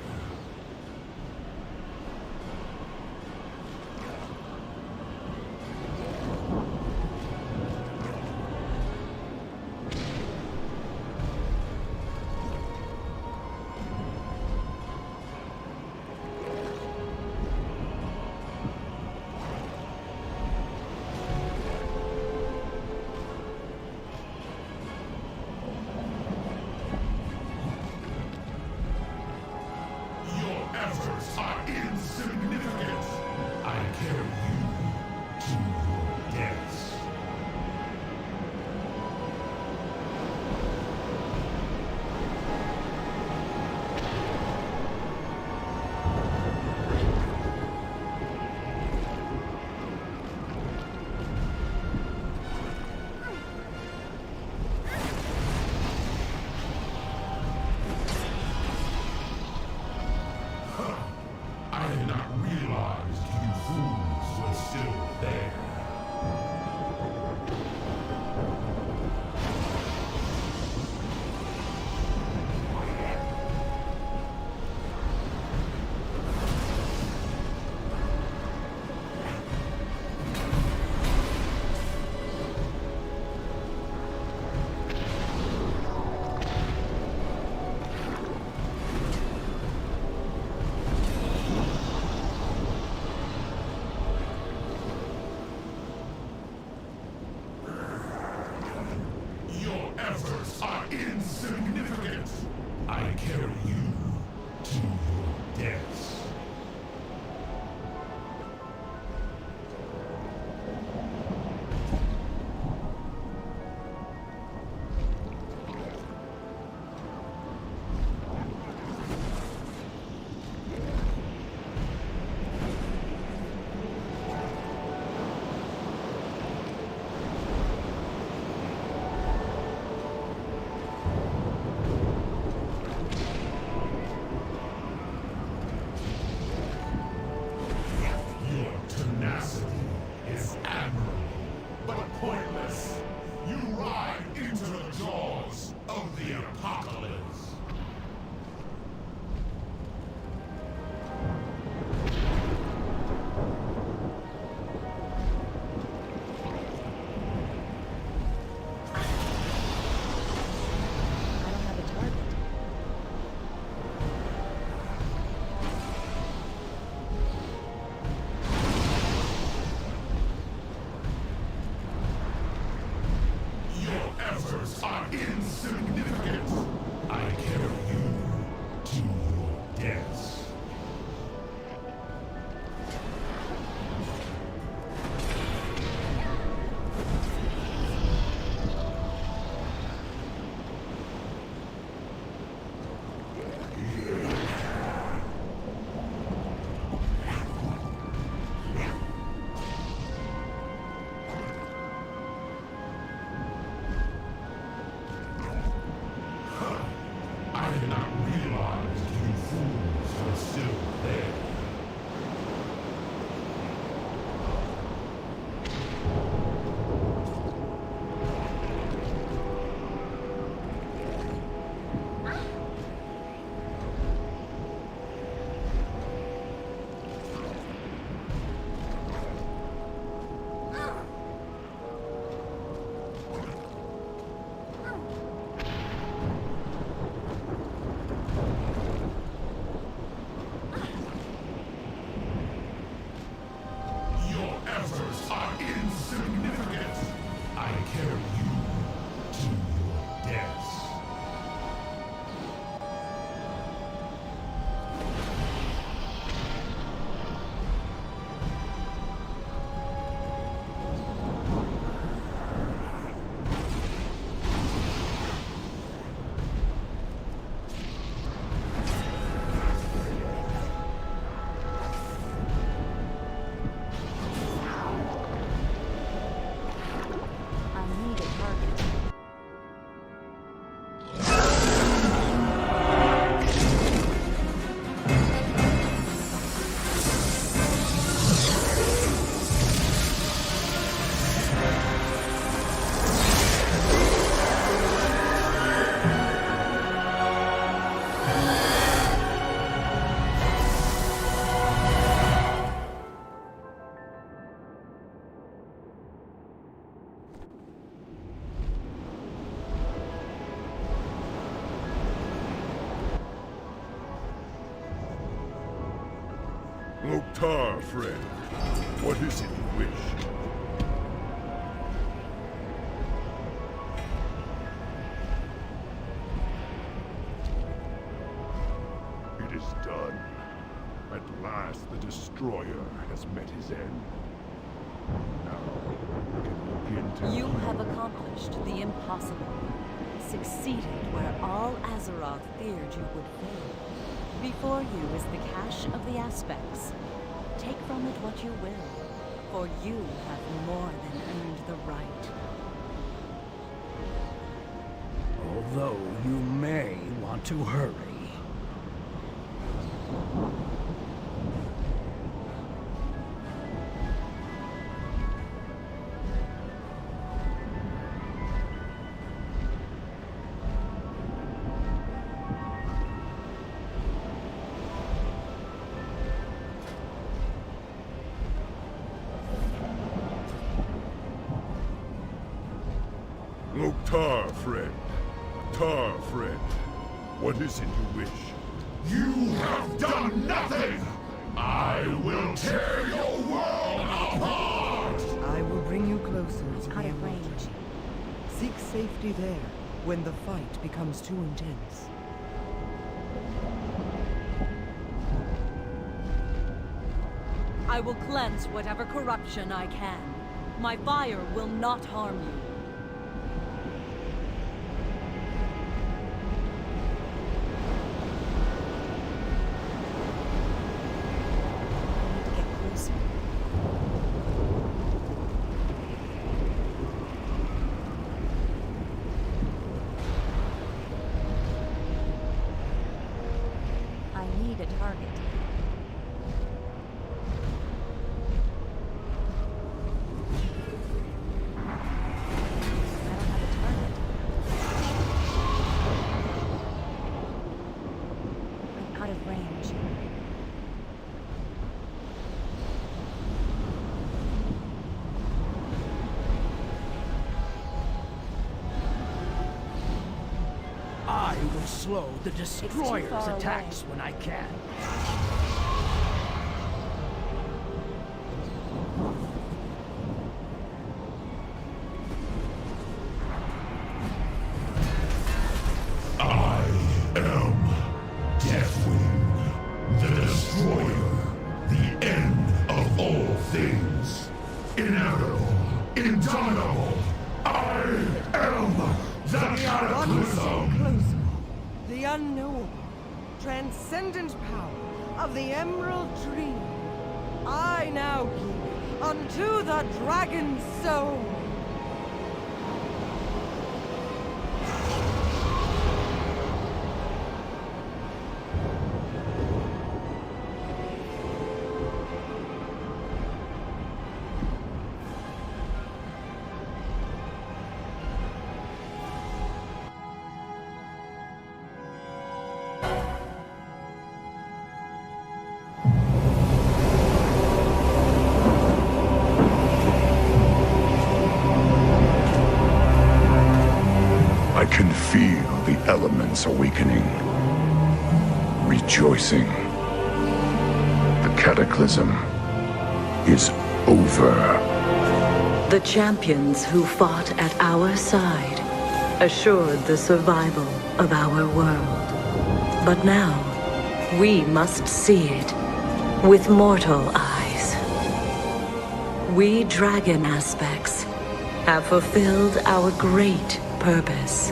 Your efforts are insignificant. I carry you to your deaths. I did not realize you fools were still there. Your efforts are insignificant. I carry you to your deaths. prepare you to your death. Loktar, friend. What is it you wish? It is done. At last, the Destroyer has met his end. Now, we can begin to... You have accomplished the impossible. Succeeded where all Azeroth feared you would fail. Before you is the cache of the aspects. Take from it what you will, for you have more than earned the right. Although you may want to hurry. Loktar, friend. Tar, friend. What is it you wish? You have done nothing! I will tear your world apart! I will bring you closer to Out the of range. Seek safety there when the fight becomes too intense. I will cleanse whatever corruption I can. My fire will not harm you. I will slow the Destroyer's attacks when I can. I am Deathwing, the Destroyer, the end of all things. Inevitable, indomitable. I am the Cataclysm. Closer. The unknowable, transcendent power of the Emerald Dream. I now give unto the Dragon Soul. I can feel the elements awakening, rejoicing. The cataclysm is over. The champions who fought at our side assured the survival of our world. But now, we must see it with mortal eyes. We dragon aspects have fulfilled our great purpose,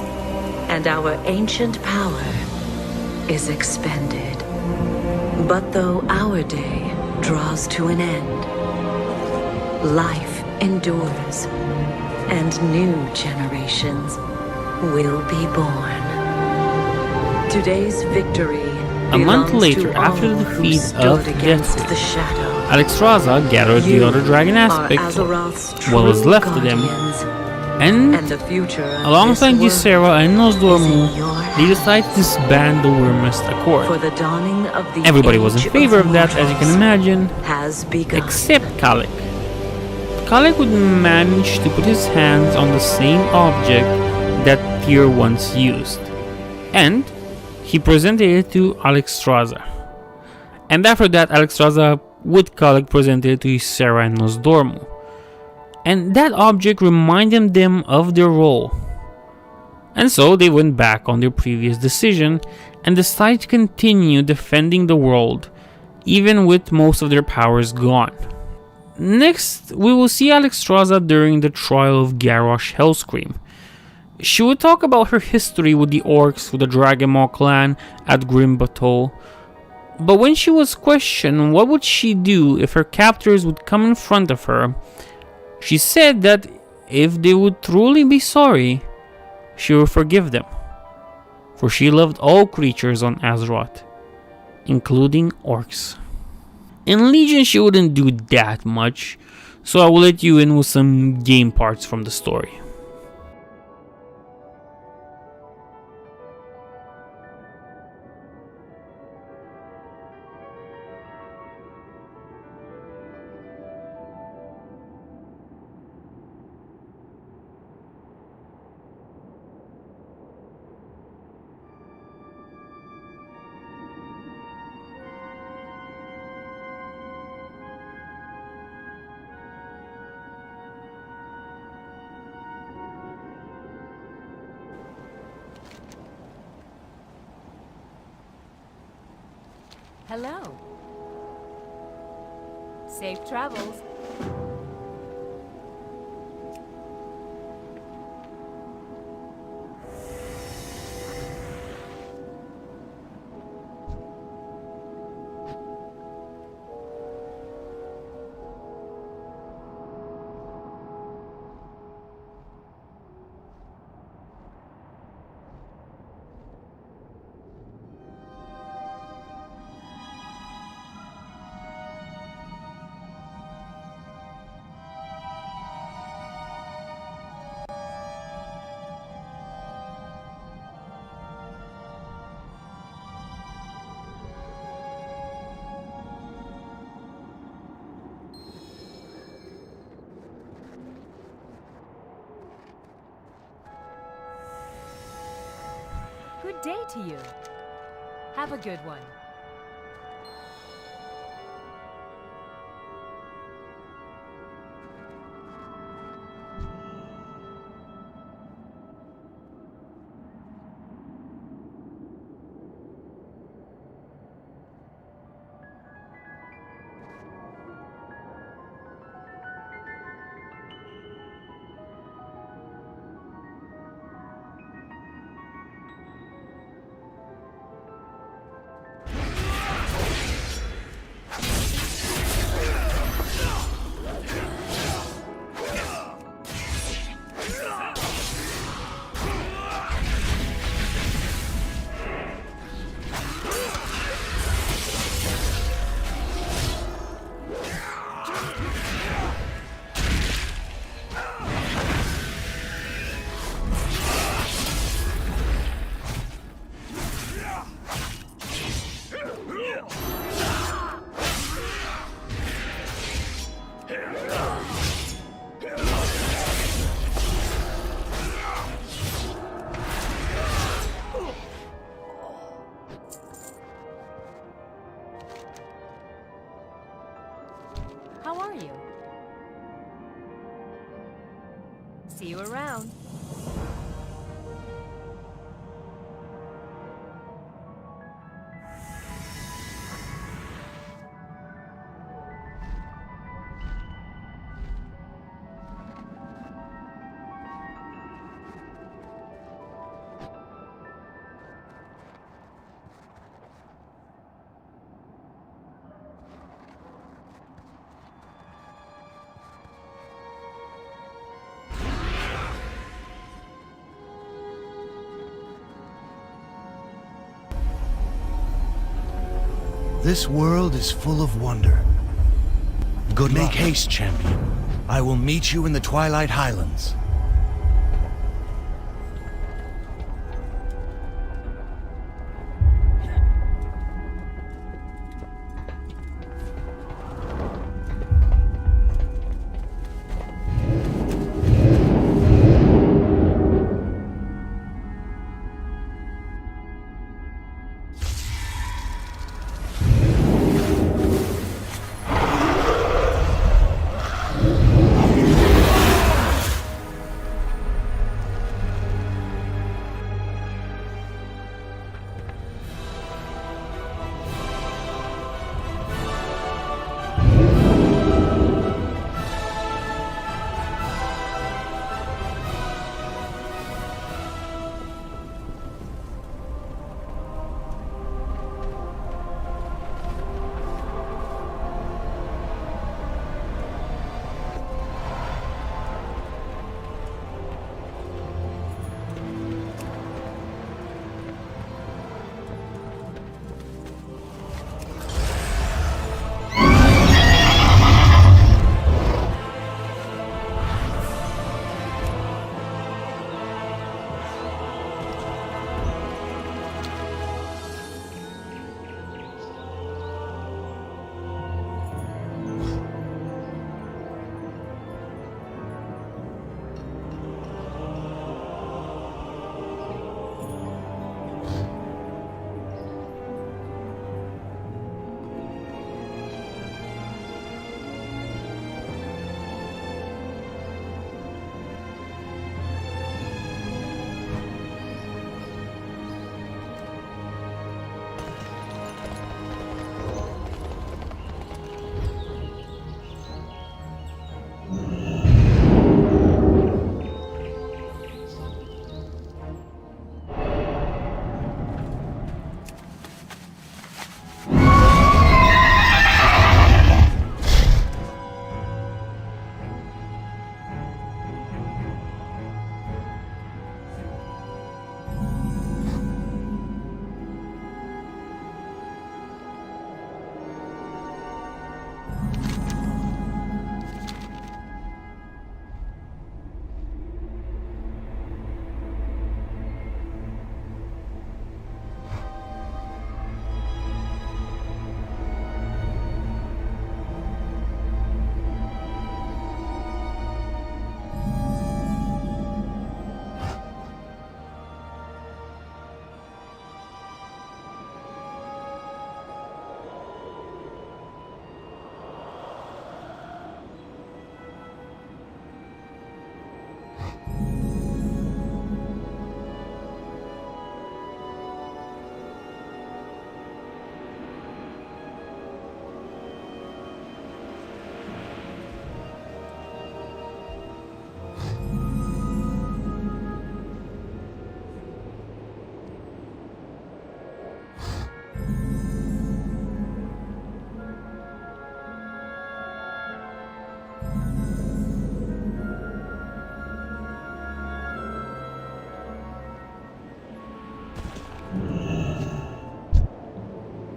and our ancient power is expended. But though our day draws to an end, life endures, and new generations will be born. Today's victory A month belongs later, to after all the who defeat of stood against Deathwing, the shadow. Alexstrasza gathered the other dragon Are aspects, Azeroth's what was true left of them, guardians, and the future of alongside this Ysera and world is Nosdormu, in your they decided to disband the Wyrmest Accord. For the dawning of the Everybody was in age favor of that, as you can mortals imagine, has begun. except Kalik. Kalik would manage to put his hands on the same object that Tyr once used, and he presented it to Alexstrasza. And after that, Alexstrasza with Kalik presented it to Ysera and Nosdormu. And that object reminded them of their role. And so they went back on their previous decision and decided to continue defending the world, even with most of their powers gone. Next, we will see Alexstrasza during the trial of Garrosh Hellscream. She would talk about her history with the orcs, with the Dragonmaw clan at Grim Bateau. But when she was questioned what would she do if her captors would come in front of her, she said that if they would truly be sorry, she would forgive them. For she loved all creatures on Azeroth, including orcs. In Legion she wouldn't do that much, so I will let you in with some game parts from the story. Hello. Safe travels. Good day to you. Have a good one. you around. This world is full of wonder. Good luck. Make haste, champion. I will meet you in the Twilight Highlands.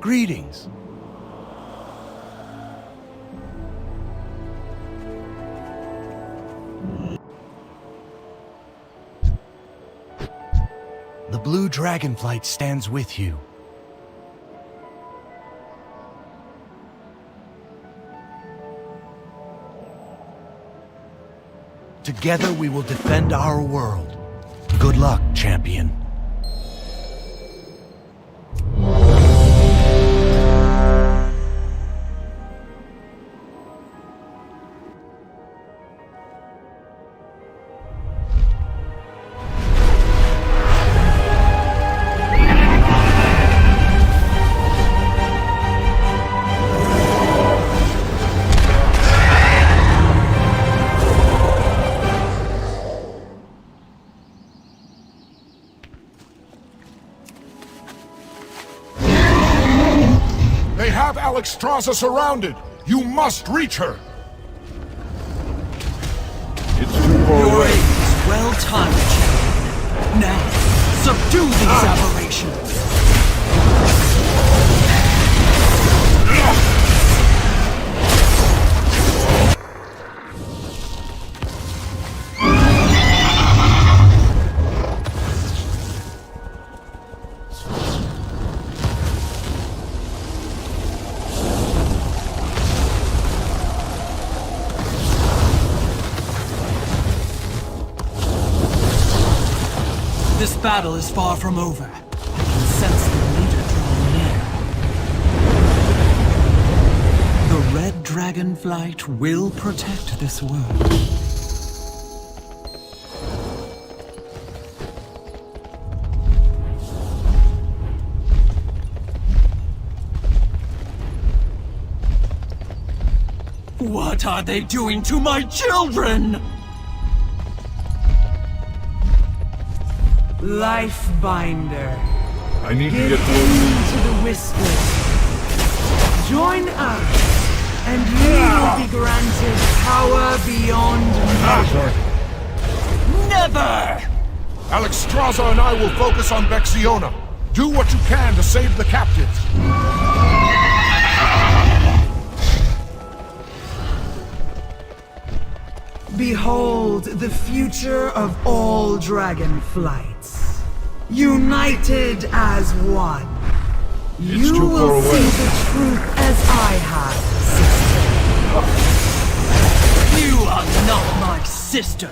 Greetings. The blue dragonflight stands with you. Together we will defend our world. Good luck, champion. have Alexstrasza surrounded! You must reach her! It's too far Your away. aim is well timed, champion. Now, subdue these aberrations! This battle is far from over. I can sense the leader drawing near. The red dragonflight will protect this world. What are they doing to my children? Lifebinder. I need to Give get in close. to the whispers. Join us, and you will be granted power beyond measure. Never! Alexstrasza and I will focus on Bexiona. Do what you can to save the captives. Behold the future of all dragonflights. United as one. You too far will away. see the truth as I have, sister. You are not my sister!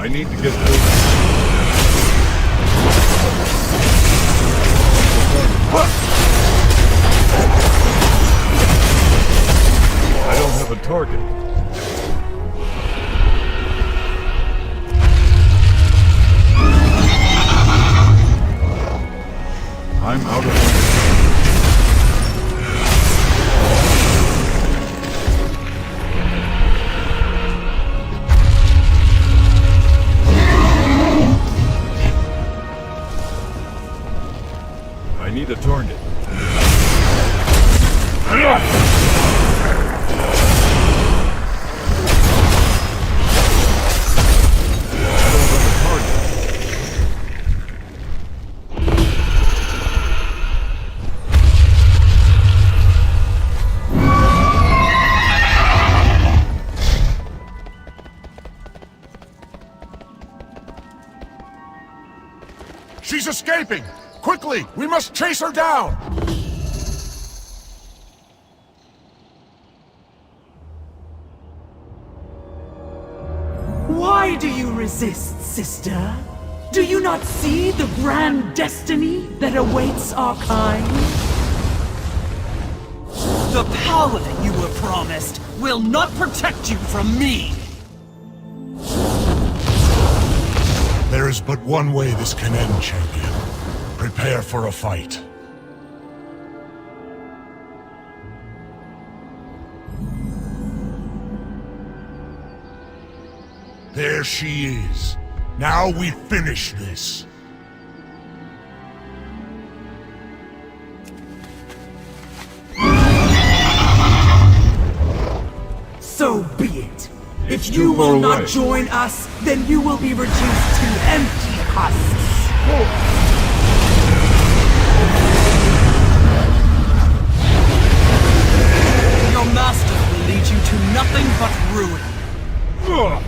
I need to get close. I don't have a target. I'm out of ammo. I need a target. She's escaping! Quickly! We must chase her down! Why do you resist, sister? Do you not see the grand destiny that awaits our kind? The power that you were promised will not protect you from me! There is but one way this can end, champion. Prepare for a fight. There she is. Now we finish this. So be it. If you will not join us, then you will be reduced to empty husks. Your master will lead you to nothing but ruin.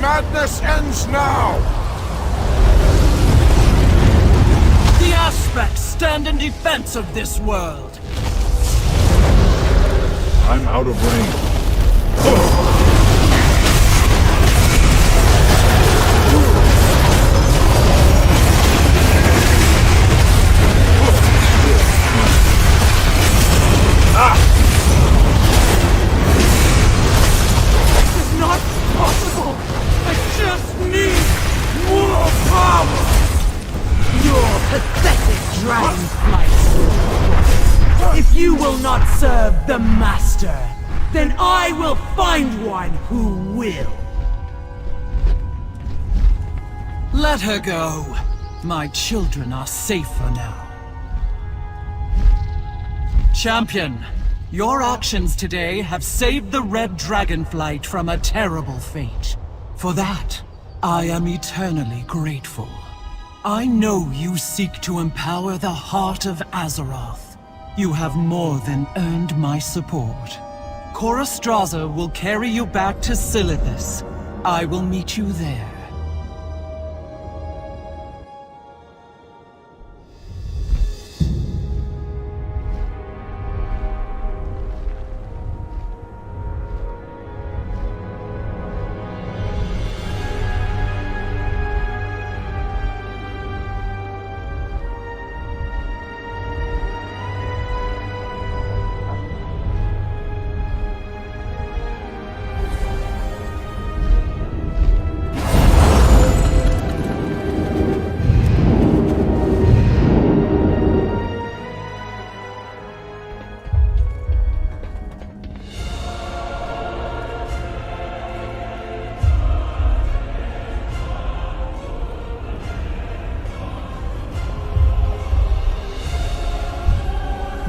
madness ends now! The aspects stand in defense of this world. I'm out of range. This is not possible! I just need more power! Your pathetic dragonflight! If you will not serve the Master, then I will find one who will. Let her go. My children are safer now. Champion, your actions today have saved the Red Dragonflight from a terrible fate. For that, I am eternally grateful. I know you seek to empower the heart of Azeroth. You have more than earned my support. Alexstrasza will carry you back to Silithus. I will meet you there.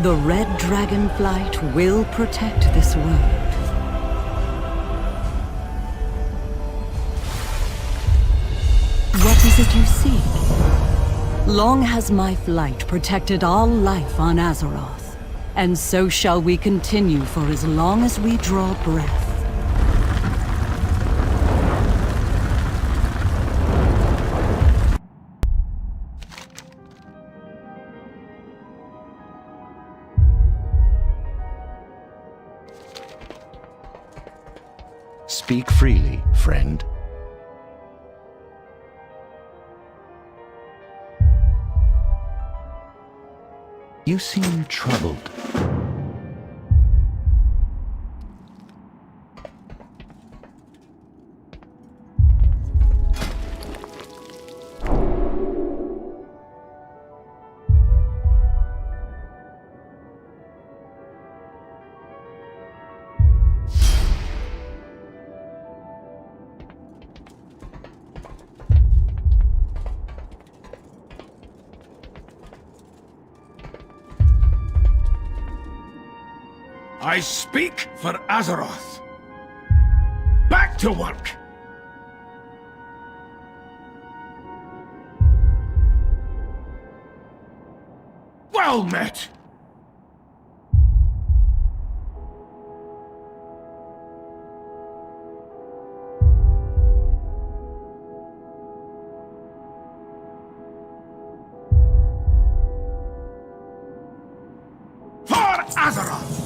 The Red Dragonflight will protect this world. What is it you seek? Long has my flight protected all life on Azeroth, and so shall we continue for as long as we draw breath. Speak freely, friend. You seem troubled. I speak for Azeroth. Back to work! Well met! For Azeroth!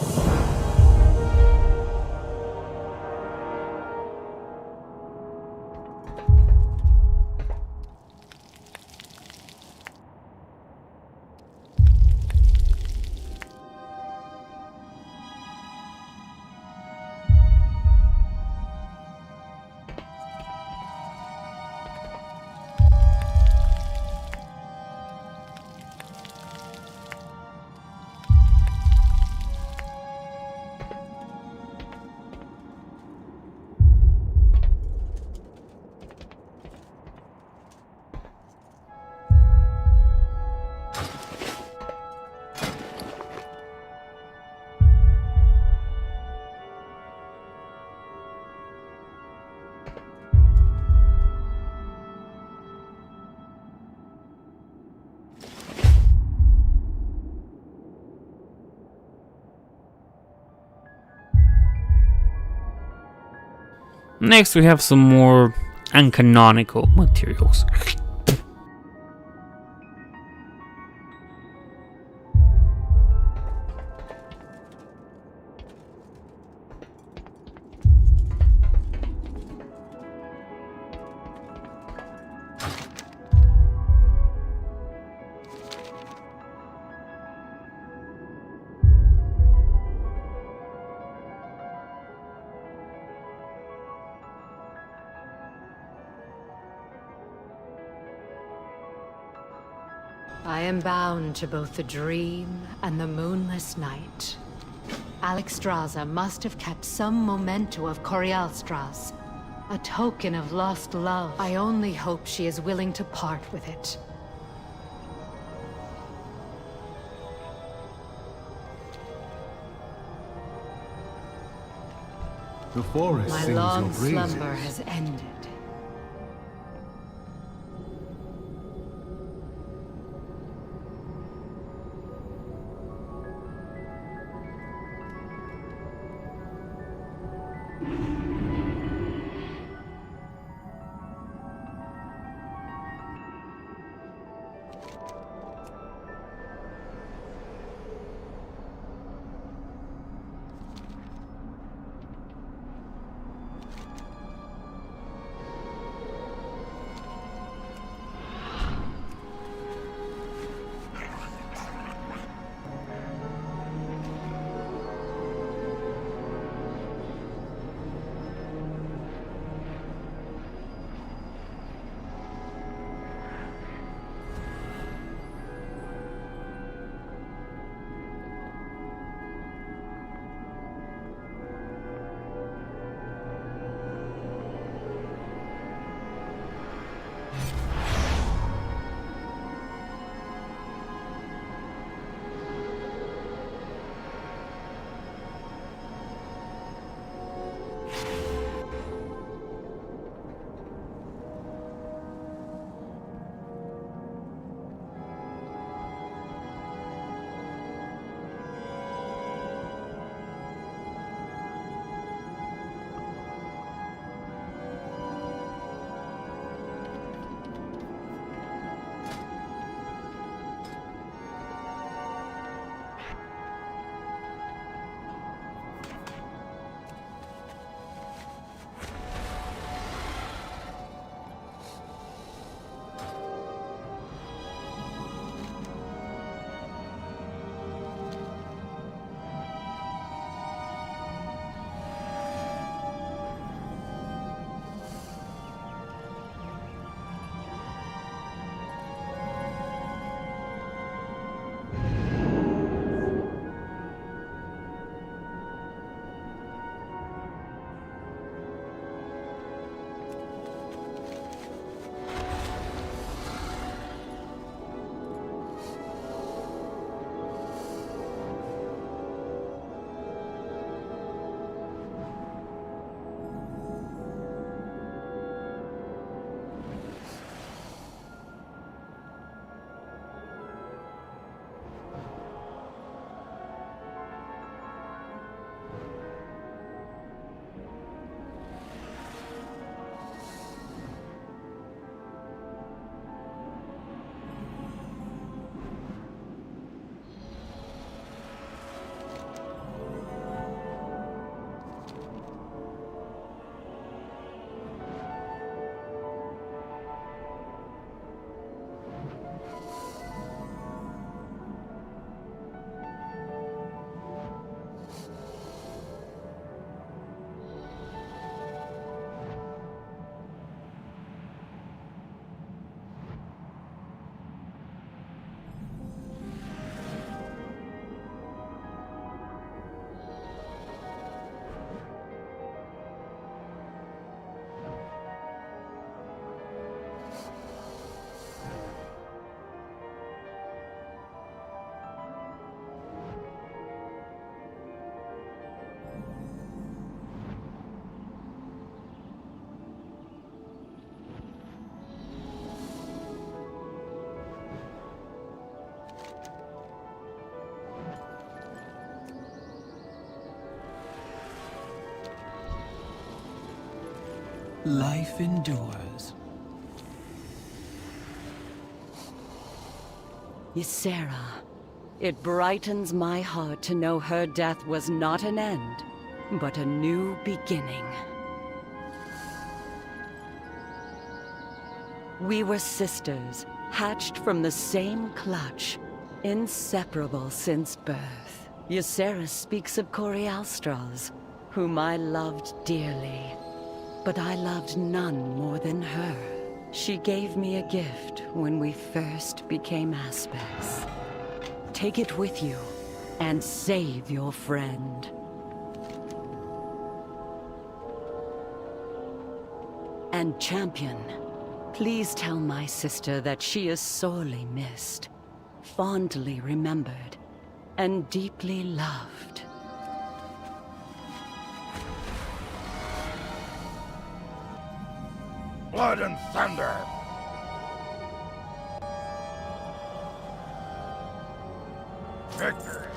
Next we have some more and canonical materials. I am bound to both the dream and the moonless night. Alexstrasza must have kept some memento of Alexstrasza, a token of lost love. I only hope she is willing to part with it. The forest My sings long your praises. slumber has ended. life endures. Ysera, it brightens my heart to know her death was not an end, but a new beginning. We were sisters, hatched from the same clutch, inseparable since birth. Ysera speaks of Alexstrasza, whom I loved dearly, but I loved none more than her. She gave me a gift when we first became aspects. Take it with you, and save your friend. And Champion, please tell my sister that she is sorely missed, fondly remembered, and deeply loved. Blood and thunder! Victory!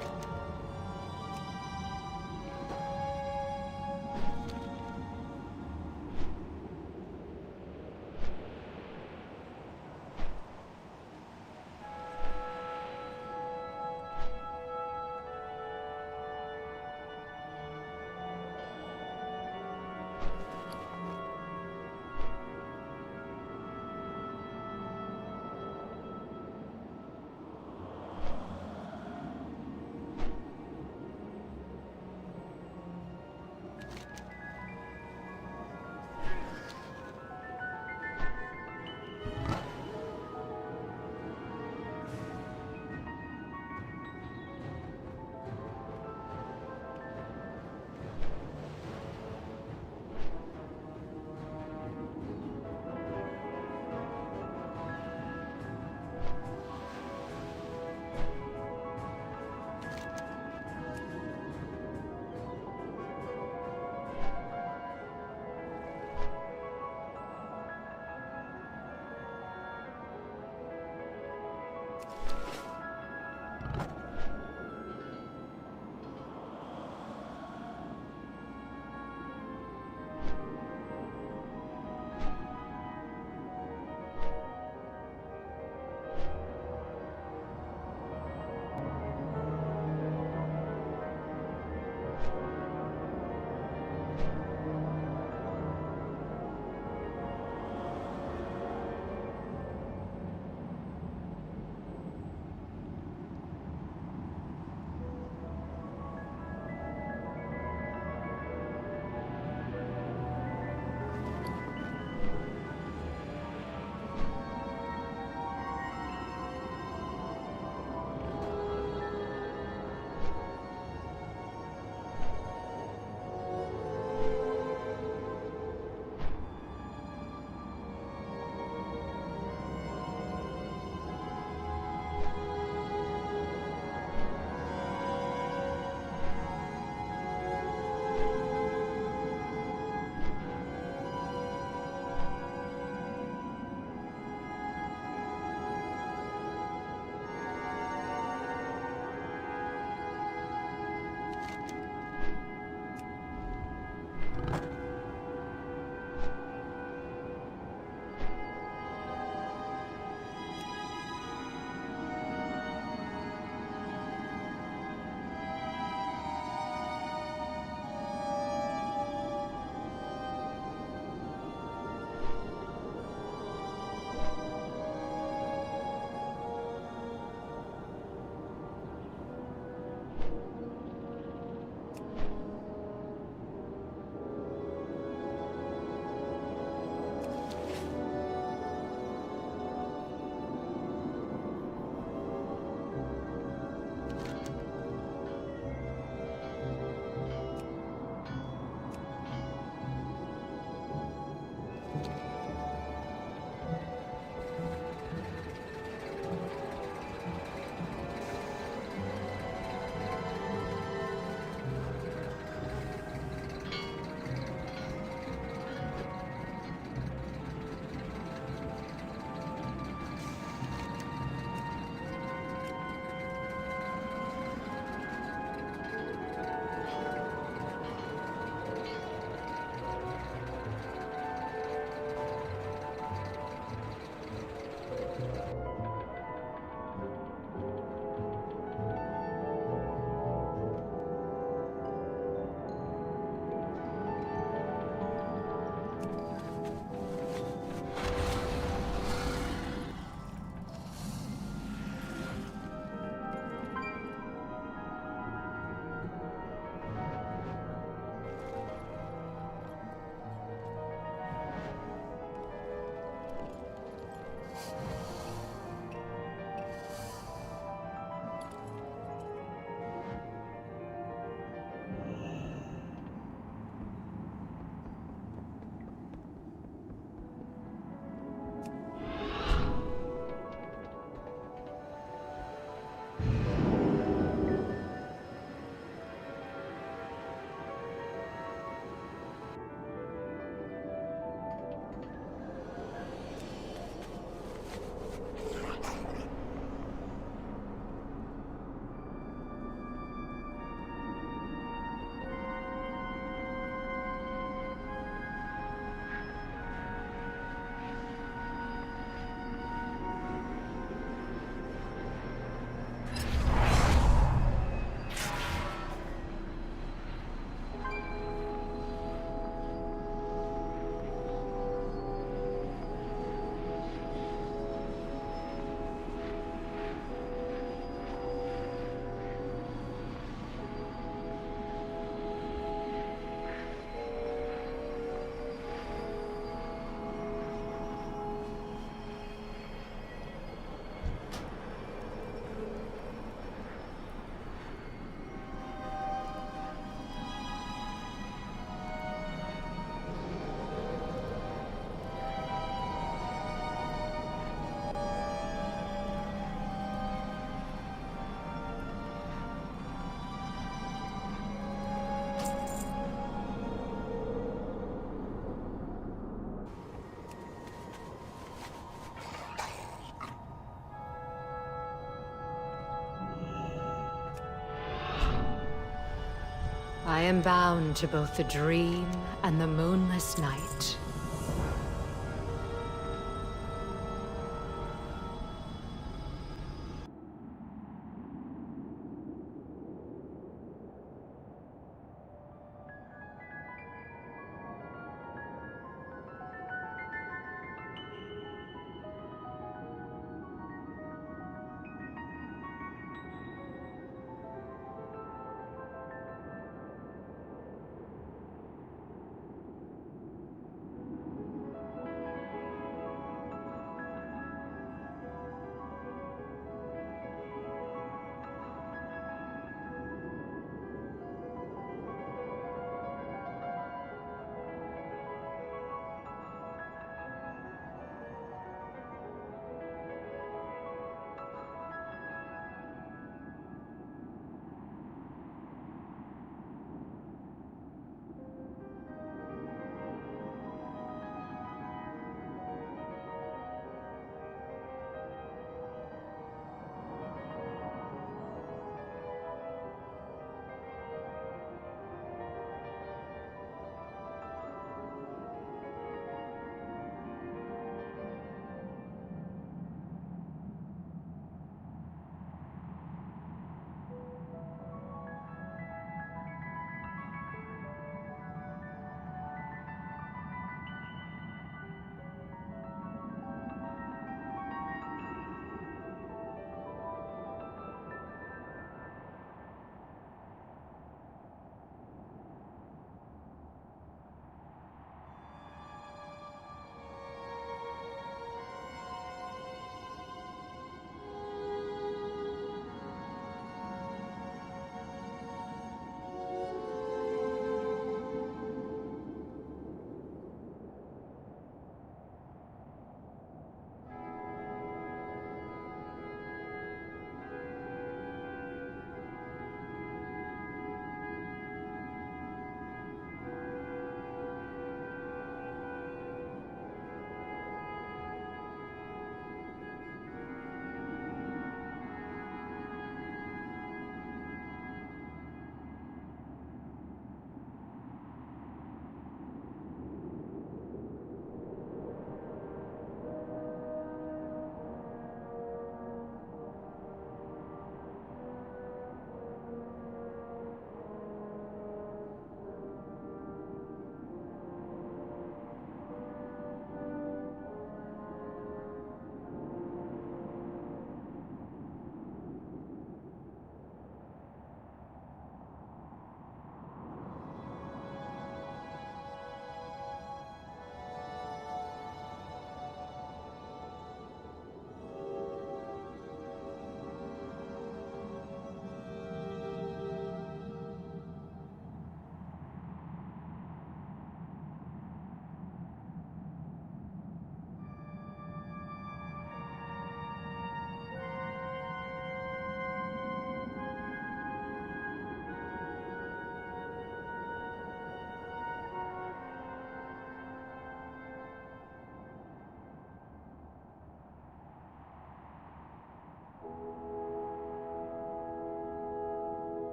am bound to both the dream and the moonless night.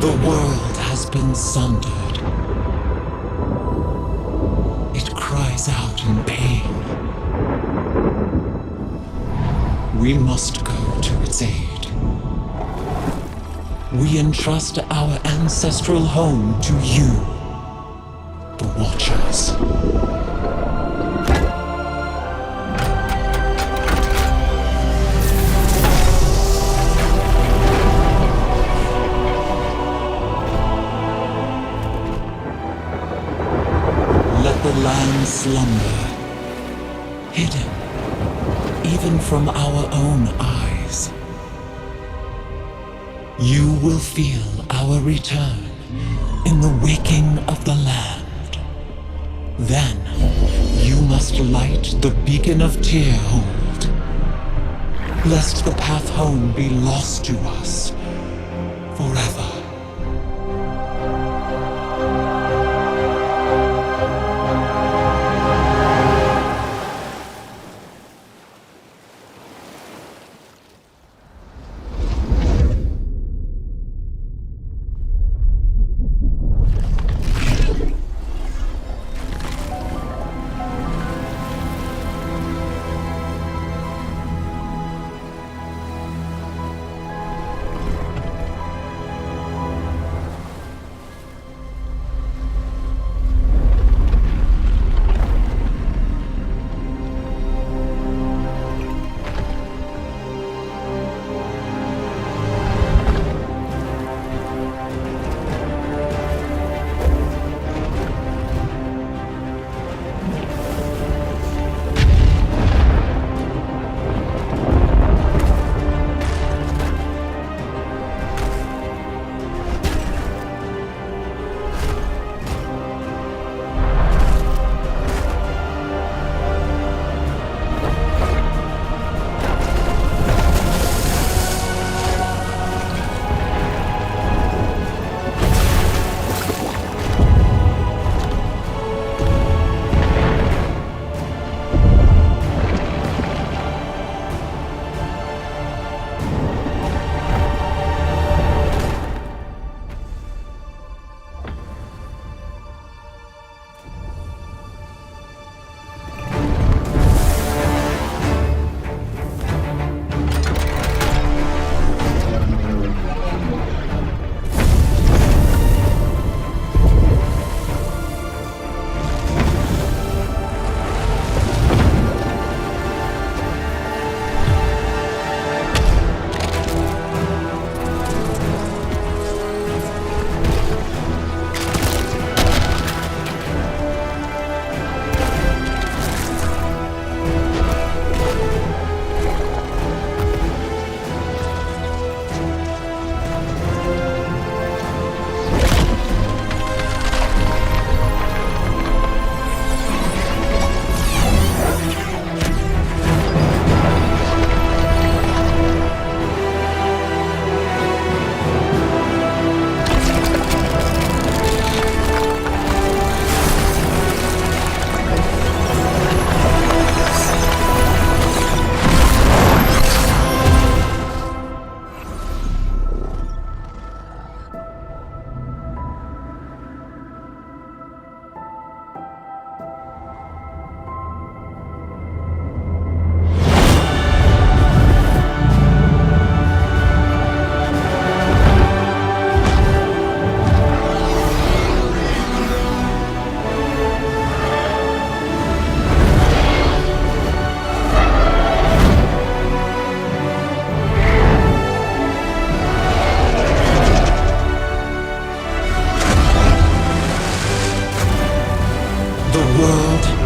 The world has been sundered. It cries out in pain. We must go to its aid. We entrust our ancestral home to you, the Watchers. The land slumber, hidden even from our own eyes. You will feel our return in the waking of the land. Then, you must light the beacon of Tearhold, lest the path home be lost to us forever.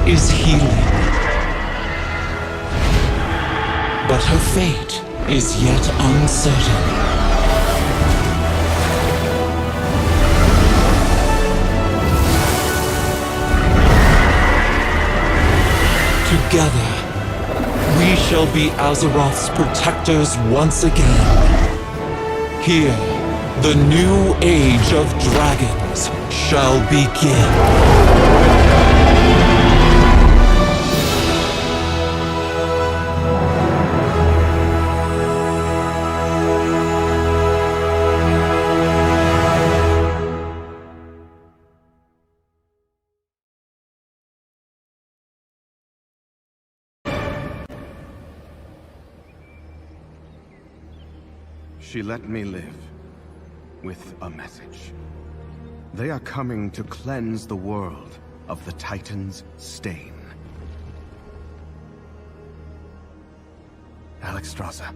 is healing. But her fate is yet uncertain. Together, we shall be Azeroth's protectors once again. Here, the new age of dragons shall begin. She let me live with a message. They are coming to cleanse the world of the Titan's stain. Alexstrasza,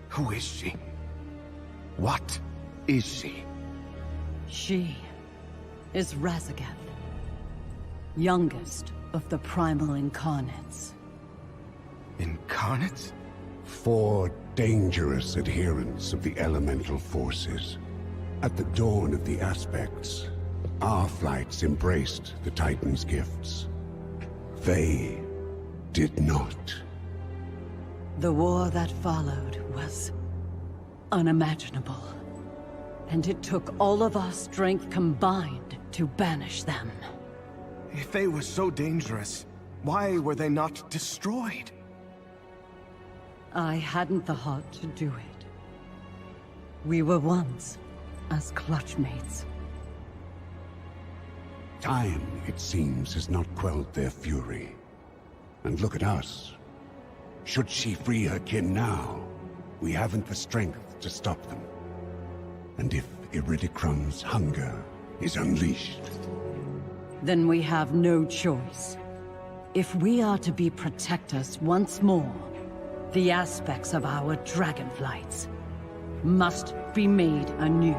who is she? What is she? She is Razagath, youngest of the primal incarnates. Incarnates? 4 dangerous adherents of the elemental forces. At the dawn of the Aspects, our flights embraced the Titan's gifts. They did not. The war that followed was unimaginable. And it took all of our strength combined to banish them. If they were so dangerous, why were they not destroyed? I hadn't the heart to do it. We were once as clutchmates. Time, it seems, has not quelled their fury. And look at us. Should she free her kin now, we haven't the strength to stop them. And if Iridicrum's hunger is unleashed... Then we have no choice. If we are to be protectors once more, the aspects of our dragonflights must be made anew.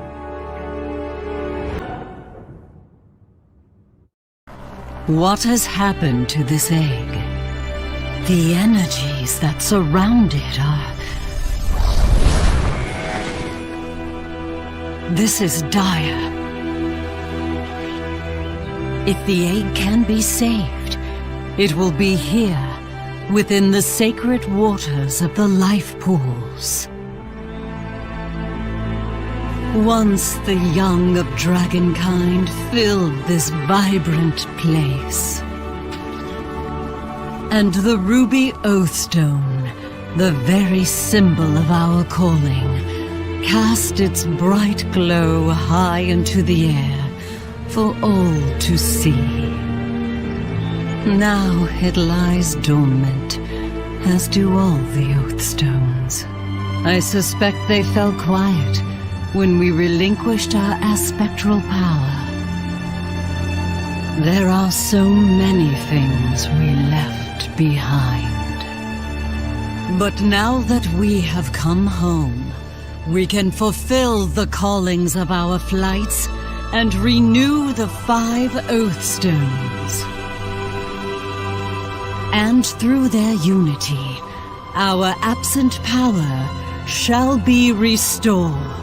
What has happened to this egg? The energies that surround it are... This is dire. If the egg can be saved, it will be here, within the sacred waters of the life pools. Once the young of dragonkind filled this vibrant place. And the ruby oathstone, the very symbol of our calling, cast its bright glow high into the air for all to see. Now it lies dormant, as do all the oathstones. I suspect they fell quiet when we relinquished our aspectral power. There are so many things we left behind. But now that we have come home, we can fulfill the callings of our flights and renew the 5 Oathstones. And through their unity, our absent power shall be restored.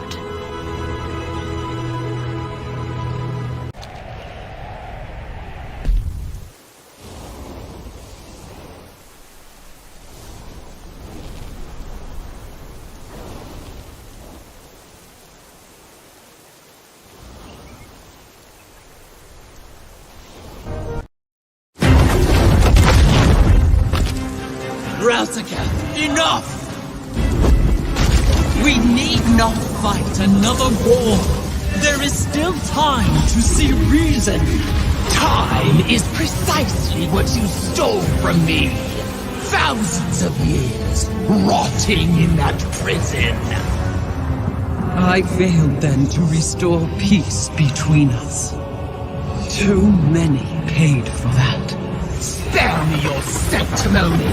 Enough! We need not fight another war. There is still time to see reason. Time is precisely what you stole from me. Thousands of years rotting in that prison. I failed then to restore peace between us. Too many paid for that. Spare me your sanctimony.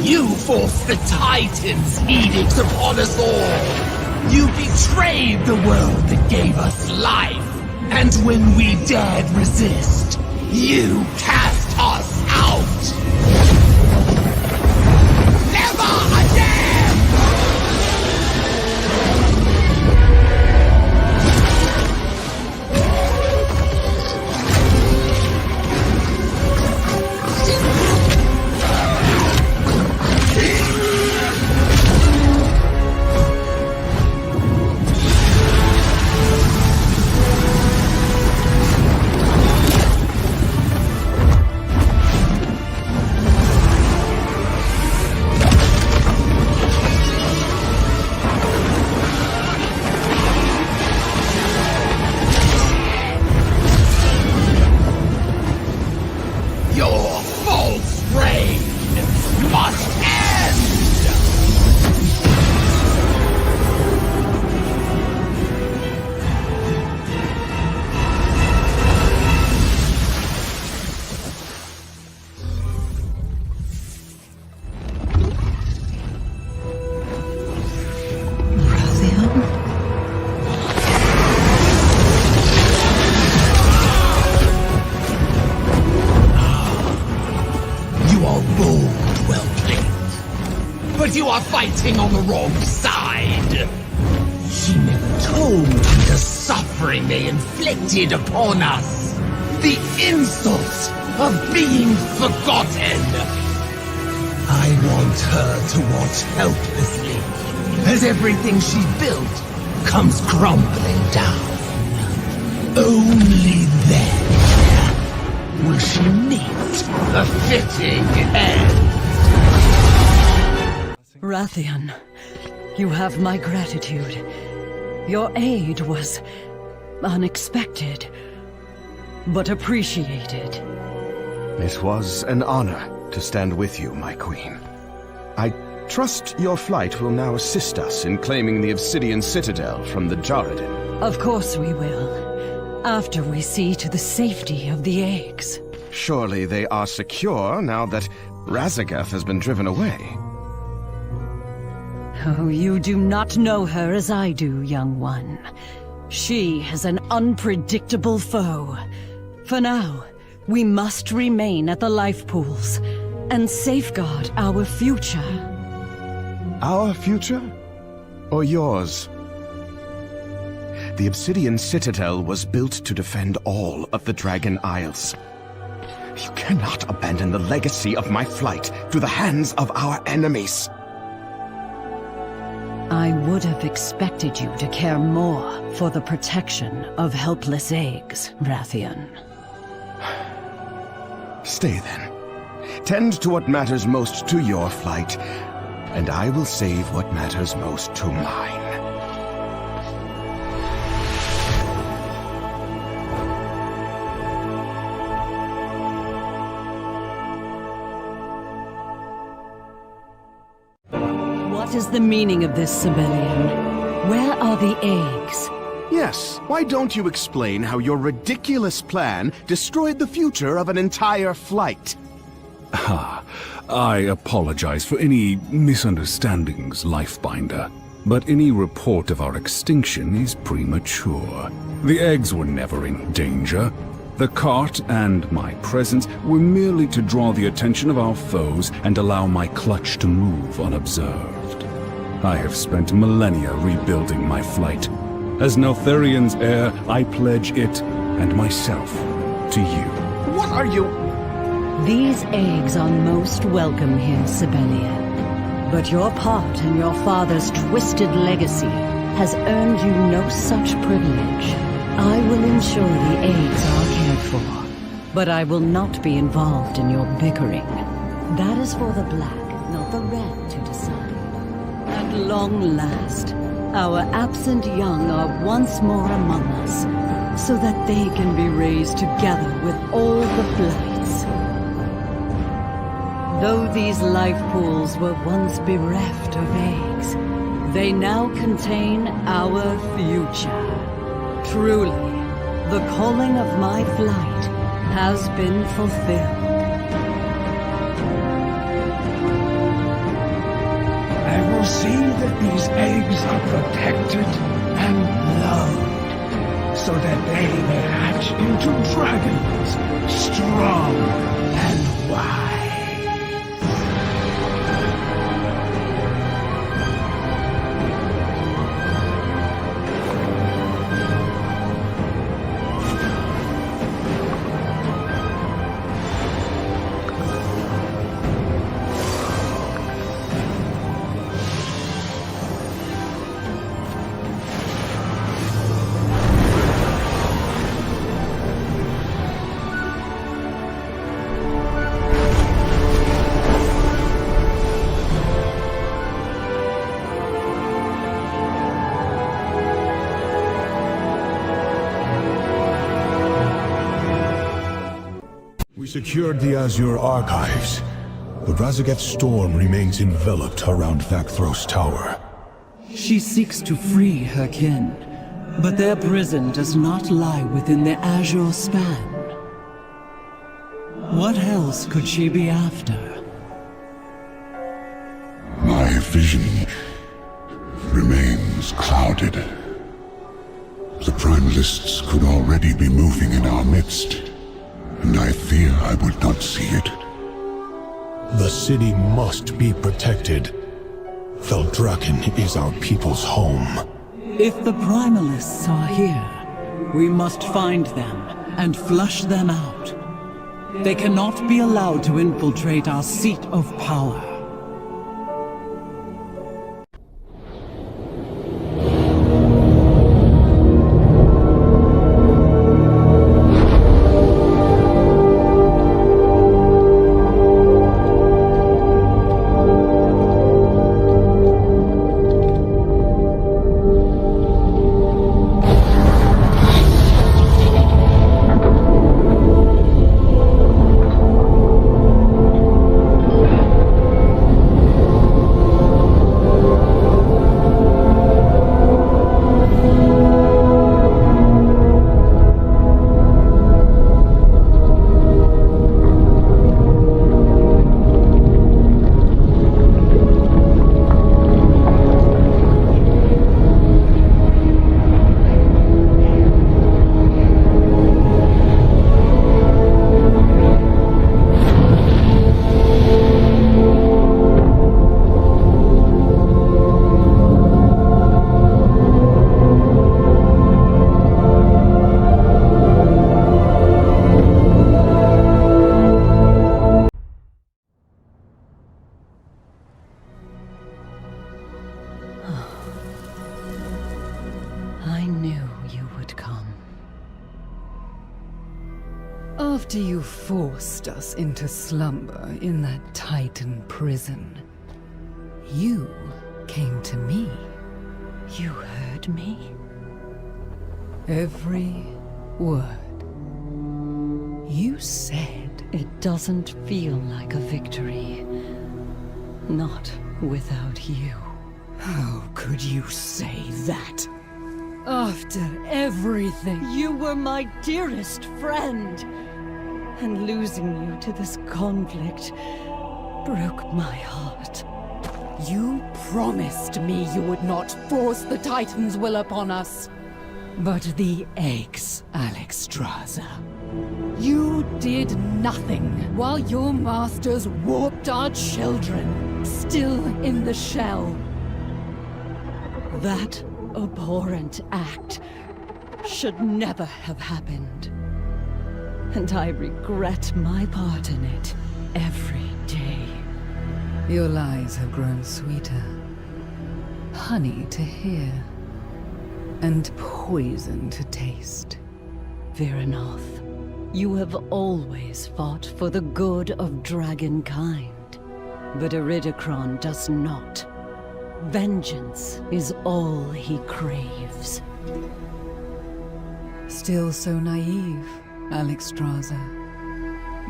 You forced the Titan's edicts upon us all. You betrayed the world that gave us life. And when we dared resist, you cast us out. Never again! You are fighting on the wrong side. She never told you the suffering they inflicted upon us. The insult of being forgotten. I want her to watch helplessly as everything she built comes crumbling down. Only then will she meet a fitting end. Rathian, you have my gratitude. Your aid was unexpected, but appreciated. It was an honor to stand with you, my queen. I trust your flight will now assist us in claiming the Obsidian Citadel from the Jarradin. Of course we will, after we see to the safety of the eggs. Surely they are secure now that Razagath has been driven away. Oh, you do not know her as I do, young one. She is an unpredictable foe. For now, we must remain at the life pools and safeguard our future. Our future? Or yours? The Obsidian Citadel was built to defend all of the Dragon Isles. You cannot abandon the legacy of my flight to the hands of our enemies. I would have expected you to care more for the protection of helpless eggs, Rathian. Stay then. Tend to what matters most to your flight, and I will save what matters most to mine. What is the meaning of this, Sibelian? Where are the eggs? Yes, why don't you explain how your ridiculous plan destroyed the future of an entire flight? I apologize for any misunderstandings, Lifebinder. But any report of our extinction is premature. The eggs were never in danger. The cart and my presence were merely to draw the attention of our foes and allow my clutch to move unobserved. I have spent millennia rebuilding my flight. As Neltharian's heir, I pledge it and myself to you. What are you? These eggs are most welcome here, Sibelian. But your part in your father's twisted legacy has earned you no such privilege. I will ensure the eggs are cared for, but I will not be involved in your bickering. That is for the black, not the red, to decide. At long last, our absent young are once more among us, so that they can be raised together with all the blights. Though these life pools were once bereft of eggs, they now contain our future. Truly, the calling of my flight has been fulfilled. I will see that these eggs are protected and loved, so that they may hatch into dragons, strong and wise. Secured the Azure archives, but Razagath's storm remains enveloped around Vakthros Tower. She seeks to free her kin, but their prison does not lie within the Azure span. What else could she be after? My vision remains clouded. The Primalists could already be moving in our midst, and I fear I would not see it. The city must be protected. Veldraken is our people's home. If the Primalists are here, We must find them and flush them out. They cannot be allowed to infiltrate our seat of power. I knew you would come. After you forced us into slumber in that Titan prison, you came to me. You heard me? Every word. You said it doesn't feel like a victory. Not without you. How could you say that? After everything, you were my dearest friend. And losing you to this conflict broke my heart. You promised me you would not force the Titan's will upon us. But the eggs, Alexstrasza. You did nothing while your masters warped our children, still in the shell. That abhorrent act should never have happened. And I regret my part in it every day. Your lies have grown sweeter. Honey to hear. And poison to taste. Viranoth, you have always fought for the good of dragonkind. But Iridikron does not. Vengeance is all he craves. Still so naive, Alexstrasza.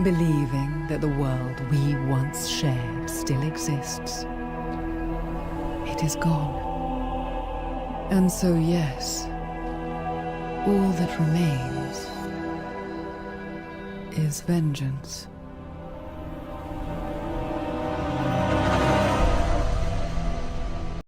Believing that the world we once shared still exists. It is gone. And so yes, all that remains is vengeance.